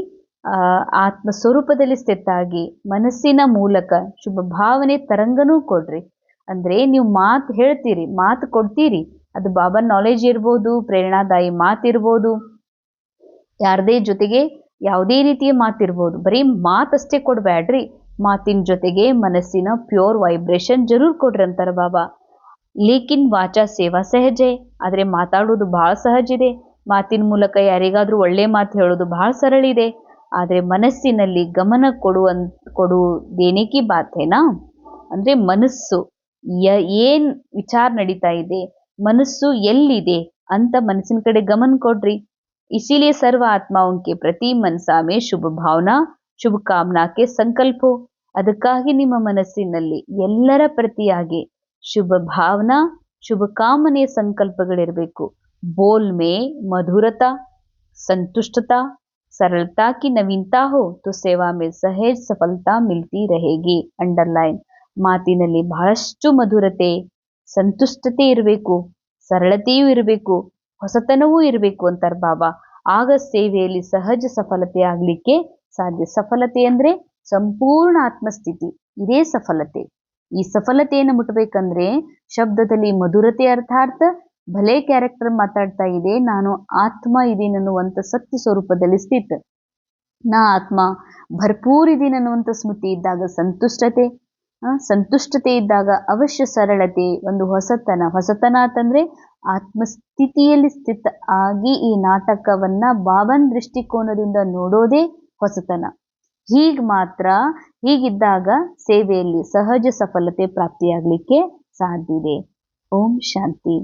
ಆತ್ಮ ಸ್ವರೂಪದಲ್ಲಿ ಸ್ಥಿತಾಗಿ ಮನಸ್ಸಿನ ಮೂಲಕ ಶುಭ ಭಾವನೆ ತರಂಗನೂ ಕೊಡ್ರಿ. ಅಂದ್ರೆ ನೀವು ಮಾತು ಹೇಳ್ತೀರಿ, ಮಾತು ಕೊಡ್ತೀರಿ, ಅದು ಬಾಬಾ ನಾಲೆಜ್ ಇರ್ಬೋದು, ಪ್ರೇರಣಾದಾಯಿ ಮಾತಿರ್ಬೋದು, ಯಾರದೇ ಜೊತೆಗೆ ಯಾವುದೇ ರೀತಿಯ ಮಾತಿರ್ಬೋದು, ಬರೀ ಮಾತಷ್ಟೇ ಕೊಡ್ಬ್ಯಾಡ್ರಿ, ಮಾತಿನ ಜೊತೆಗೆ ಮನಸ್ಸಿನ ಪ್ಯೂರ್ ವೈಬ್ರೇಷನ್ ಜರೂರ್ ಕೊಡ್ರಿ ಅಂತಾರ ಬಾಬಾ. ಲೇಕಿನ್ ವಾಚಾ ಸೇವಾ ಸಹಜ, ಆದ್ರೆ ಮಾತಾಡೋದು ಬಹಳ ಸಹಜ ಇದೆ. ಮಾತಿನ ಮೂಲಕ ಯಾರಿಗಾದ್ರೂ ಒಳ್ಳೆ ಮಾತು ಹೇಳೋದು ಬಹಳ ಸರಳ ಇದೆ. ಆದ್ರೆ ಮನಸ್ಸಿನಲ್ಲಿ ಗಮನ ಕೊಡುವುದೇನೇಕಿ ಬಾತ್ ಹೇನಾ, ಅಂದ್ರೆ ಮನಸ್ಸು ಏನ್ ವಿಚಾರ ನಡೀತಾ ಇದೆ, ಮನಸ್ಸು ಎಲ್ಲಿದೆ ಅಂತ ಮನಸ್ಸಿನ ಕಡೆ ಗಮನ ಕೊಡ್ರಿ. इसीलिए सर्व आत्माओं के प्रति मनसा में ಶುಭ ಭಾವನಾ ಶುಭ ಕಾಮನಾಕ್ಕೆ ಸಂಕಲ್ಪ. ಅದಕ್ಕಾಗಿ ನಿಮ್ಮ ಮನಸ್ಸಿನಲ್ಲಿ ಎಲ್ಲರ ಪ್ರತಿಯಾಗಿ ಶುಭ ಭಾವನಾ ಶುಭ ಕಾಮನೆಯ ಸಂಕಲ್ಪಗಳಿರಬೇಕು. बोल में मधुरता, संतुष्टता, सरलता की नवीनता हो तो सेवा में सहज सफलता मिलती रहेगी. ಅಂಡರ್ಲೈನ್. ಮಾತಿನಲ್ಲಿ ಬಹಳಷ್ಟು ಮಧುರತೆ, ಸಂತುಷ್ಟತೆ ಇರಬೇಕು, ಸರಳತೆಯೂ ಇರಬೇಕು, ಹೊಸತನವೂ ಇರಬೇಕು ಅಂತಾರೆ ಬಾಬಾ. ಆಗ ಸೇವೆಯಲ್ಲಿ ಸಹಜ ಸಫಲತೆ ಆಗ್ಲಿಕ್ಕೆ ಸಾಧ್ಯ. ಸಫಲತೆ ಅಂದ್ರೆ ಸಂಪೂರ್ಣ ಆತ್ಮಸ್ಥಿತಿ, ಇದೇ ಸಫಲತೆ. ಈ ಸಫಲತೆಯನ್ನು ಮುಟ್ಟಬೇಕಂದ್ರೆ ಶಬ್ದದಲ್ಲಿ ಮಧುರತೆ ಅರ್ಥಾರ್ಥ ಭಲೇ ಕ್ಯಾರೆಕ್ಟರ್ ಮಾತಾಡ್ತಾ ಇದೆ, ನಾನು ಆತ್ಮ ಇದೀನಿ ಅನ್ನುವಂಥ ಸತ್ಯ ಸ್ವರೂಪದಲ್ಲಿ ಸ್ಥಿತ, ನಾ ಆತ್ಮ ಭರ್ಪೂರ್ ಇದೀನಿ ಅನ್ನುವಂಥ ಸ್ಮೃತಿ ಇದ್ದಾಗ ಸಂತುಷ್ಟತೆ ಇದ್ದಾಗ ಅವಶ್ಯ ಸರಳತೆ, ಒಂದು ಹೊಸತನ ಅಂತಂದ್ರೆ ಆತ್ಮಸ್ಥಿತಿಯಲ್ಲಿ ಸ್ಥಿತ ಆಗಿ ಈ ನಾಟಕವನ್ನ ಬಾಬನ್ ದೃಷ್ಟಿಕೋನದಿಂದ ನೋಡೋದೇ ಹೊಸತನ. ಹೀಗಿದ್ದಾಗ ಸೇವೆಯಲ್ಲಿ ಸಹಜ ಸಫಲತೆ ಪ್ರಾಪ್ತಿಯಾಗಲಿಕ್ಕೆ ಸಾಧ್ಯ ಇದೆ. ಓಂ ಶಾಂತಿ.